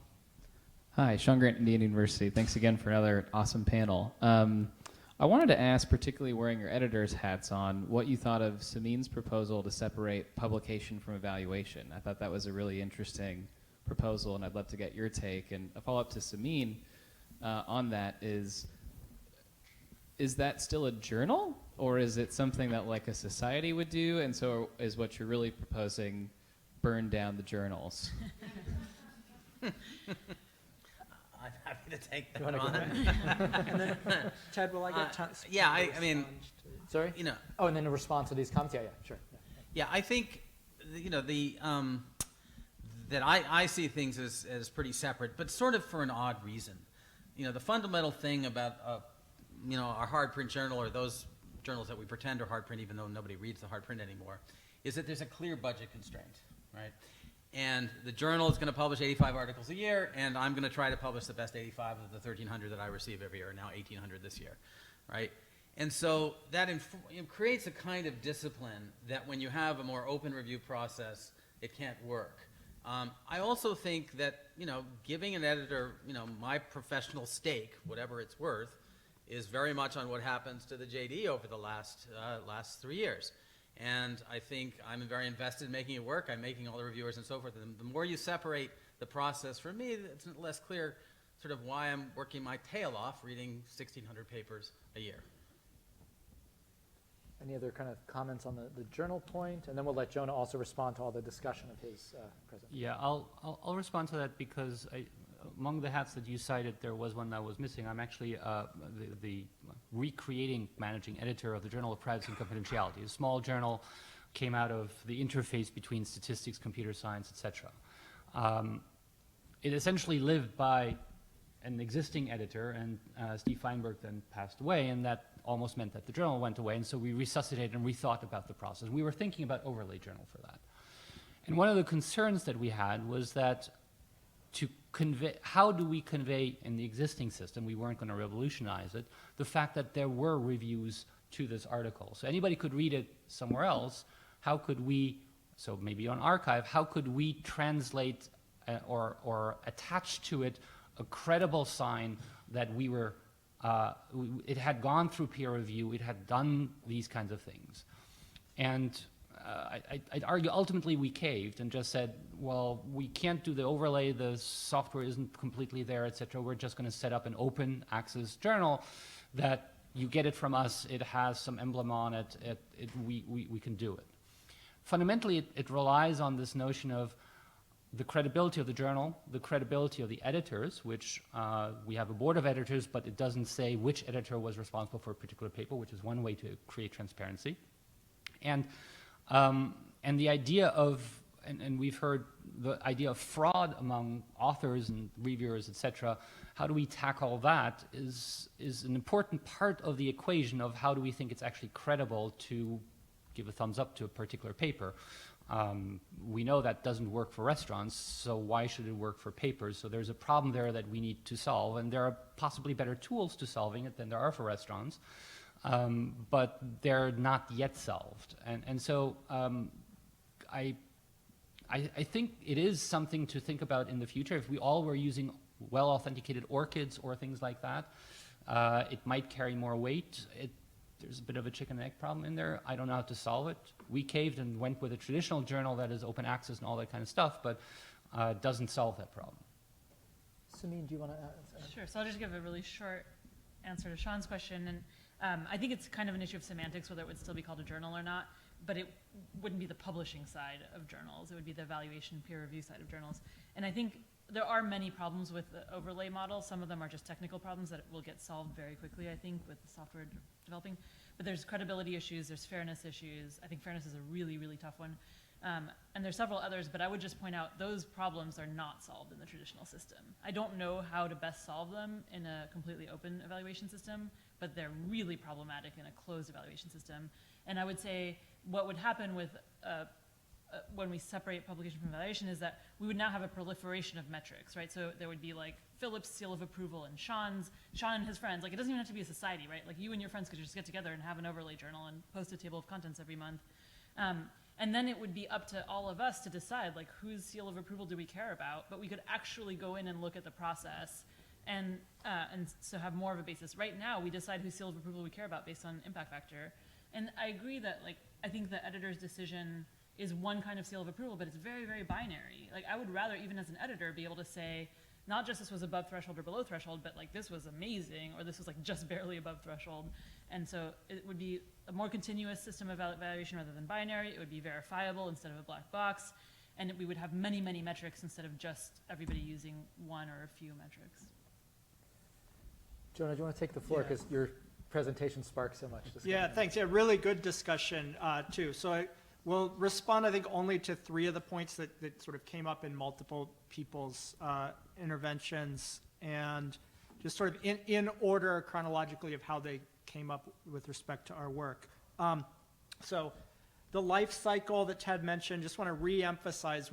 Hi, Sean Grant, Indiana University. Thanks again for another awesome panel. I wanted to ask, particularly wearing your editor's hats on, what you thought of Samin's proposal to separate publication from evaluation. I thought that was a really interesting proposal, and I'd love to get your take. And a follow-up to Samin on that is that still a journal, or is it something that like a society would do? And so is what you're really proposing burn down the journals? I'm happy to take that You wanna go on. And then, Ted, will I get time? Yeah, I mean, Sorry? Oh, and then a response to these comments? Yeah, sure. yeah, I think, that I see things as pretty separate, but sort of for an odd reason. The fundamental thing about, our hard print journal, or those journals that we pretend are hard print even though nobody reads the hard print anymore, is that there's a clear budget constraint, right? And the journal is going to publish 85 articles a year, and I'm going to try to publish the best 85 of the 1,300 that I receive every year, now 1,800 this year, right? And so that creates a kind of discipline that when you have a more open review process, it can't work. I also think that, giving an editor, my professional stake, whatever it's worth, is very much on what happens to the JD over the last 3 years. And I think I'm very invested in making it work. I'm making all the reviewers and so forth. And the more you separate the process from me, it's less clear sort of why I'm working my tail off reading 1,600 papers a year. Any other kind of comments on the journal point? And then we'll let Jonah also respond to all the discussion of his presentation. Yeah, I'll respond to that because among the hats that you cited, there was one that was missing. I'm actually the recreating managing editor of the Journal of Privacy and Confidentiality. A small journal came out of the interface between statistics, computer science, etc. It essentially lived by an existing editor, and Steve Feinberg then passed away, and that almost meant that the journal went away, and so we resuscitated and rethought about the process. We were thinking about overlay journal for that. And one of the concerns that we had was that to convey, how do we convey in the existing system, we weren't going to revolutionize it, the fact that there were reviews to this article. So anybody could read it somewhere else. How could we, so maybe on archive, how could we translate or attach to it a credible sign that we were, it had gone through peer review, it had done these kinds of things. And I'd argue ultimately we caved and just said, well, we can't do the overlay, the software isn't completely there, etc. We're just going to set up an open access journal that you get it from us, it has some emblem on it, we can do it. Fundamentally, it relies on this notion of the credibility of the journal, the credibility of the editors, which we have a board of editors, but it doesn't say which editor was responsible for a particular paper, which is one way to create transparency. And the idea of, and we've heard the idea of fraud among authors and reviewers, etc. How do we tackle that is an important part of the equation of how do we think it's actually credible to give a thumbs up to a particular paper. We know that doesn't work for restaurants, so why should it work for papers? So there's a problem there that we need to solve, and there are possibly better tools to solving it than there are for restaurants, but they're not yet solved. And so I I think it is something to think about in the future. If we all were using well-authenticated ORCIDs or things like that, it might carry more weight. There's a bit of a chicken and egg problem in there. I don't know how to solve it. We caved and went with a traditional journal that is open access and all that kind of stuff, but it doesn't solve that problem. Samin, do you want to add? Sure. So I'll just give a really short answer to Sean's question. And I think it's kind of an issue of semantics, whether it would still be called a journal or not, but it wouldn't be the publishing side of journals. It would be the evaluation, peer review side of journals. And I think there are many problems with the overlay model. Some of them are just technical problems that will get solved very quickly, I think, with the software developing. But there's credibility issues, there's fairness issues. I think fairness is a really, really tough one. And there's several others, but I would just point out those problems are not solved in the traditional system. I don't know how to best solve them in a completely open evaluation system, but they're really problematic in a closed evaluation system. And I would say what would happen with when we separate publication from evaluation is that we would now have a proliferation of metrics, right? So there would be like Philip's seal of approval and Sean and his friends. Like, it doesn't even have to be a society, right? Like, you and your friends could just get together and have an overlay journal and post a table of contents every month. And then it would be up to all of us to decide, like, whose seal of approval do we care about? But we could actually go in and look at the process and so have more of a basis. Right now, we decide whose seal of approval we care about based on impact factor. And I agree that, like, I think the editor's decision is one kind of seal of approval, but it's very, very binary. Like, I would rather, even as an editor, be able to say, not just this was above threshold or below threshold, but like this was amazing, or this was like just barely above threshold. And so it would be a more continuous system of evaluation rather than binary. It would be verifiable instead of a black box. And we would have many, many metrics instead of just everybody using one or a few metrics. Jonah, do you want to take the floor? Because your presentation sparked so much discussion. Yeah, thanks. Yeah, really good discussion too. So I will respond, I think, only to 3 of the points that sort of came up in multiple people's interventions, and just sort of in order chronologically of how they came up with respect to our work. So the life cycle that Ted mentioned, just want to re-emphasize,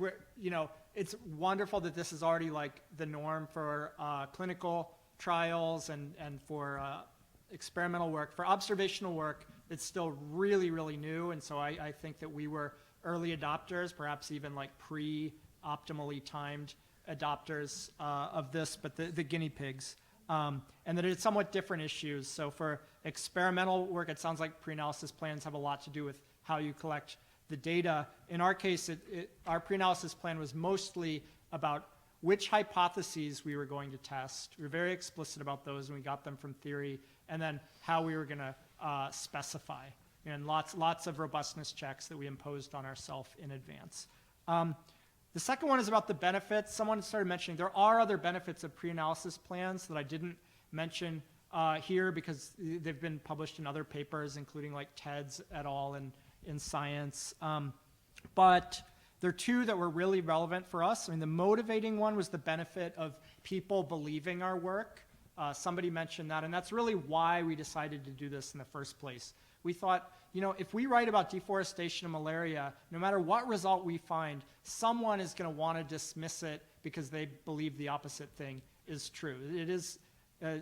it's wonderful that this is already like the norm for clinical trials and for experimental work. For observational work, it's still really, really new, and so I think that we were early adopters, perhaps even like pre-optimally timed adopters of this, but the guinea pigs. And that it's somewhat different issues. So for experimental work, it sounds like pre-analysis plans have a lot to do with how you collect the data. In our case, our pre-analysis plan was mostly about which hypotheses we were going to test. We were very explicit about those, and we got them from theory, and then how we were going to specify, and lots of robustness checks that we imposed on ourselves in advance. The second one is about the benefits. Someone started mentioning there are other benefits of pre-analysis plans that I didn't mention here because they've been published in other papers, including like Ted's et al. in Science. But there are 2 that were really relevant for us. I mean, the motivating one was the benefit of people believing our work. Somebody mentioned that, and that's really why we decided to do this in the first place. We thought, if we write about deforestation and malaria, no matter what result we find, someone is going to want to dismiss it because they believe the opposite thing is true. It is a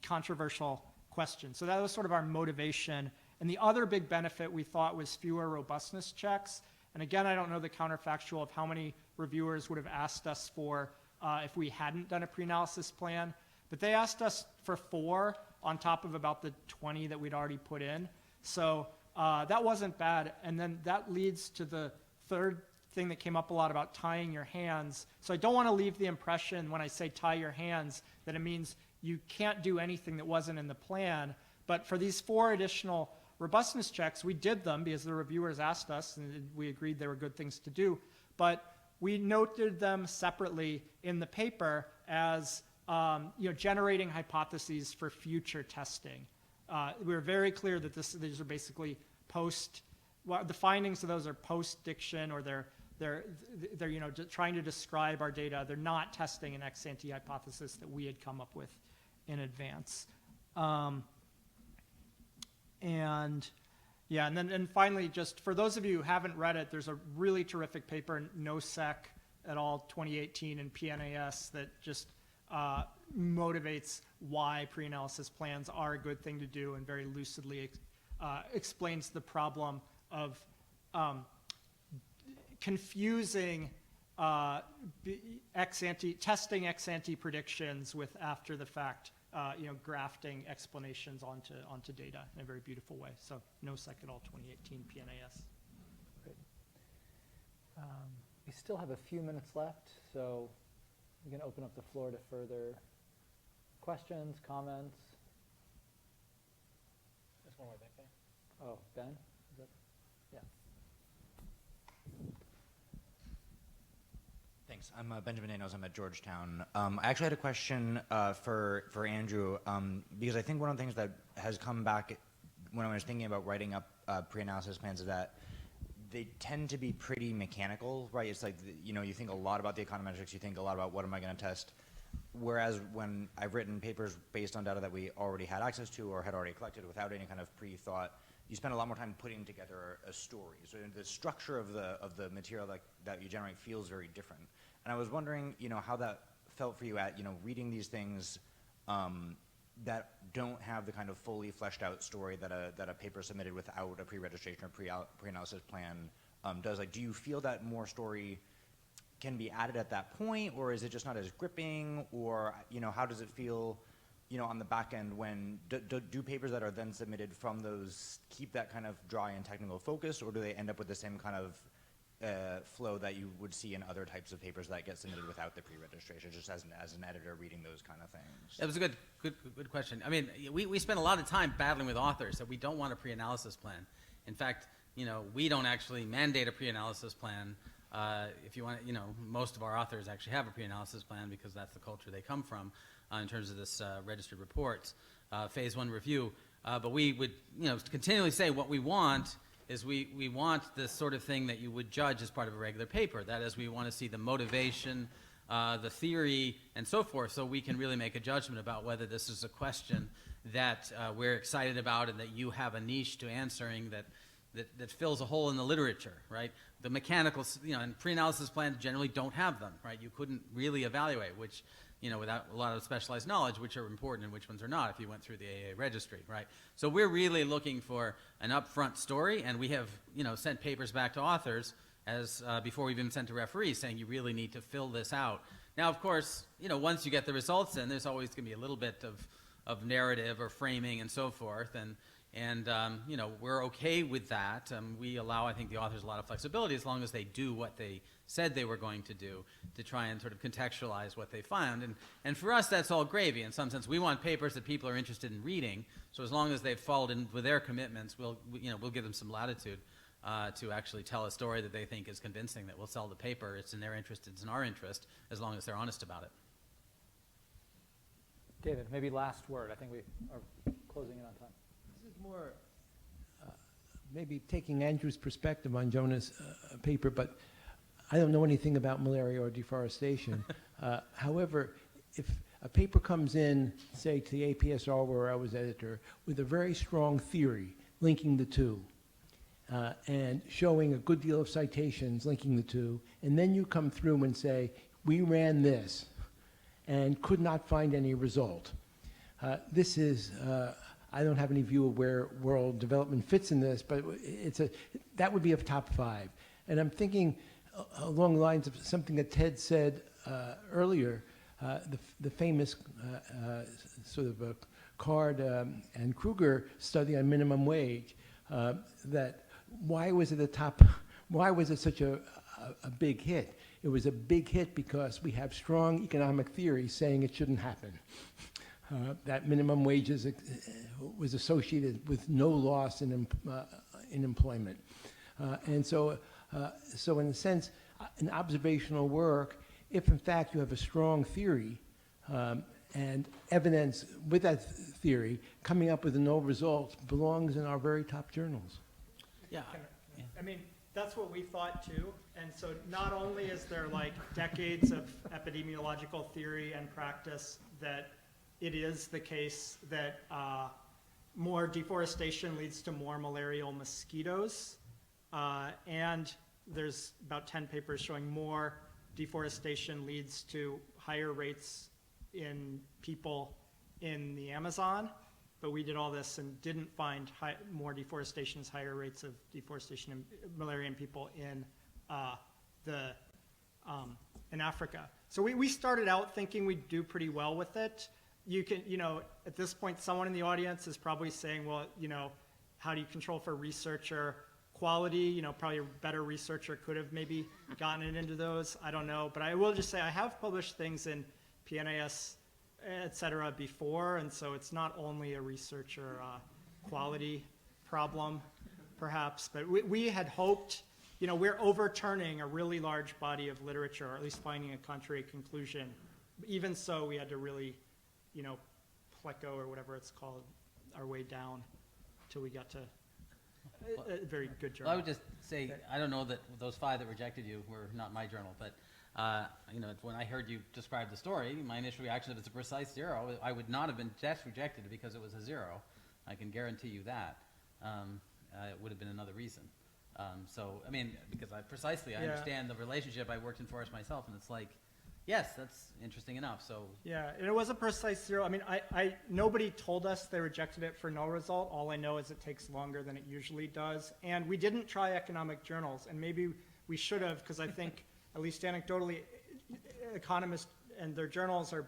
controversial question. So that was sort of our motivation. And the other big benefit we thought was fewer robustness checks. And again, I don't know the counterfactual of how many reviewers would have asked us for if we hadn't done a pre-analysis plan. But they asked us for 4 on top of about the 20 that we'd already put in. So that wasn't bad. And then that leads to the third thing that came up a lot about tying your hands. So I don't want to leave the impression when I say tie your hands that it means you can't do anything that wasn't in the plan. But for these 4 additional robustness checks, we did them because the reviewers asked us, and we agreed they were good things to do. But we noted them separately in the paper as generating hypotheses for future testing. We were very clear that these are basically the findings of those are post-diction, or they're trying to describe our data. They're not testing an ex-ante hypothesis that we had come up with in advance. And then finally, just for those of you who haven't read it, there's a really terrific paper in NOSEC et al. 2018 in PNAS that just motivates why pre-analysis plans are a good thing to do, and very lucidly explains the problem of confusing testing ex ante predictions with after the fact, grafting explanations onto data in a very beautiful way. So NOSEC et al. 2018 PNAS. Great. We still have a few minutes left, so we can open up the floor to further questions, comments. There's one way back there. Oh, Ben? Is that, yeah. Thanks. I'm Benjamin Nanos. I'm at Georgetown. I actually had a question for Andrew, because I think one of the things that has come back when I was thinking about writing up pre-analysis plans is that they tend to be pretty mechanical, right? It's like, you think a lot about the econometrics, you think a lot about what am I going to test, whereas when I've written papers based on data that we already had access to or had already collected without any kind of pre-thought, you spend a lot more time putting together a story. So the structure of the material that you generate feels very different. And I was wondering, how that felt for you at, reading these things that don't have the kind of fully fleshed out story that a paper submitted without a pre-registration or pre-analysis plan does. Like, do you feel that more story can be added at that point, or is it just not as gripping, or how does it feel, on the back end when do papers that are then submitted from those keep that kind of dry and technical focus, or do they end up with the same kind of flow that you would see in other types of papers that get submitted without the pre-registration, just as an editor reading those kind of things? That was a good question. I mean, we spend a lot of time battling with authors that we don't want a pre-analysis plan. In fact, we don't actually mandate a pre-analysis plan. If you want, most of our authors actually have a pre-analysis plan because that's the culture they come from in terms of this registered reports, phase 1 review. But we would, continually say what we want is we want this sort of thing that you would judge as part of a regular paper. That is, we want to see the motivation, the theory, and so forth, so we can really make a judgment about whether this is a question that we're excited about and that you have a niche to answering that fills a hole in the literature, right? The mechanical, and pre-analysis plans generally don't have them, right? You couldn't really evaluate which, without a lot of specialized knowledge, which are important and which ones are not if you went through the AA registry, right? So we're really looking for an upfront story, and we have, sent papers back to authors as before we've even sent to referees saying you really need to fill this out. Now, of course, once you get the results in, there's always going to be a little bit of narrative or framing and so forth, and we're okay with that. We allow, I think, the authors a lot of flexibility as long as they do what they said they were going to do to try and sort of contextualize what they found. And for us, that's all gravy. In some sense, we want papers that people are interested in reading. So as long as they've followed in with their commitments, we'll give them some latitude to actually tell a story that they think is convincing, that will sell the paper. It's in their interest, it's in our interest, as long as they're honest about it. David, maybe last word. I think we are closing in on time. This is more maybe taking Andrew's perspective on Jonah's paper, but I don't know anything about malaria or deforestation. However, if a paper comes in, say, to the APSR where I was editor, with a very strong theory linking the two, and showing a good deal of citations linking the two, and then you come through and say, we ran this and could not find any result. This is, I don't have any view of where world development fits in this, but that would be a top 5. And I'm thinking along the lines of something that Ted said earlier, the famous sort of a Card and Kruger study on minimum wage, that why was it such a big hit? It was a big hit because we have strong economic theory saying it shouldn't happen. That minimum wages was associated with no loss in employment. And so in a sense, in observational work, if in fact you have a strong theory and evidence with that theory, coming up with a null result belongs in our very top journals. Yeah. I mean, that's what we thought too. And so not only is there like decades of epidemiological theory and practice that it is the case that more deforestation leads to more malarial mosquitoes, and there's about 10 papers showing more deforestation leads to higher rates in people in the Amazon, but we did all this and didn't find more deforestation as higher rates of deforestation and malaria in people in in Africa. So we started out thinking we'd do pretty well with it. You can, at this point, someone in the audience is probably saying, well, how do you control for researcher quality? Probably a better researcher could have maybe gotten it into those. I don't know. But I will just say I have published things in PNAS, et cetera, before. And so it's not only a researcher quality problem, perhaps. But we had hoped, we're overturning a really large body of literature, or at least finding a contrary conclusion. Even so, we had to really, pleco or whatever it's called, our way down till we got to a very good journal. Well, I would just say, I don't know that those 5 that rejected you were not my journal, but when I heard you describe the story, my initial reaction is it's a precise 0. I would not have been just rejected because it was a 0. I can guarantee you that. It would have been another reason. Because I understand the relationship. I worked in forest myself, and it's like, yes, that's interesting enough. So yeah, and it was a precise 0. Nobody told us they rejected it for null result. All I know is it takes longer than it usually does. And we didn't try economic journals, and maybe we should have, because I think, at least anecdotally, economists and their journals are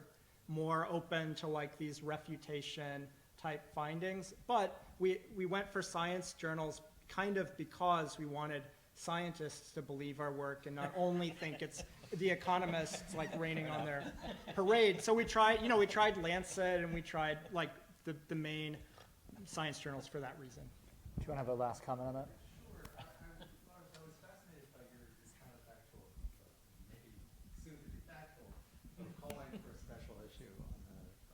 more open to like these refutation type findings. But we went for science journals kind of because we wanted scientists to believe our work and not only think it's the economists like raining on their parade. So we tried Lancet, and we tried like the main science journals for that reason. Do you want to have a last comment on that? Sure. I was fascinated by your counterfactual, maybe soon to be factual, calling for a special issue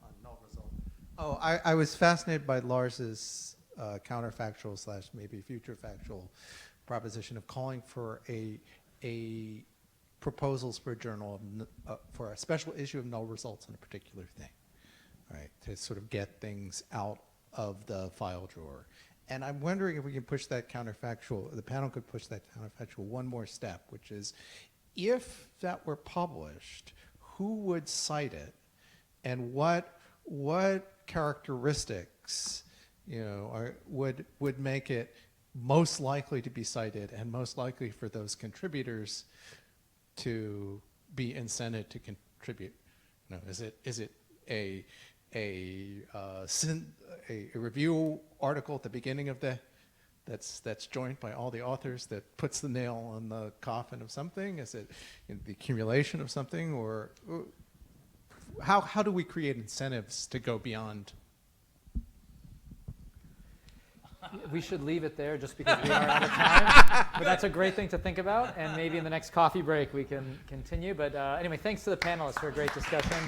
on null result. Oh, I was fascinated by Lars's counterfactual / maybe future factual proposition of calling for a proposals for a journal for a special issue of null results on a particular thing, right? To sort of get things out of the file drawer. And I'm wondering if we can push that counterfactual, the panel could push that counterfactual one more step, which is, if that were published, who would cite it, and what characteristics, would make it most likely to be cited and most likely for those contributors to be incented to contribute? Is it a review article at the beginning of that's joined by all the authors that puts the nail on the coffin of something? Is it the accumulation of something, or how do we create incentives to go beyond? We should leave it there just because we are out of time. But that's a great thing to think about, and maybe in the next coffee break we can continue. But anyway, thanks to the panelists for a great discussion.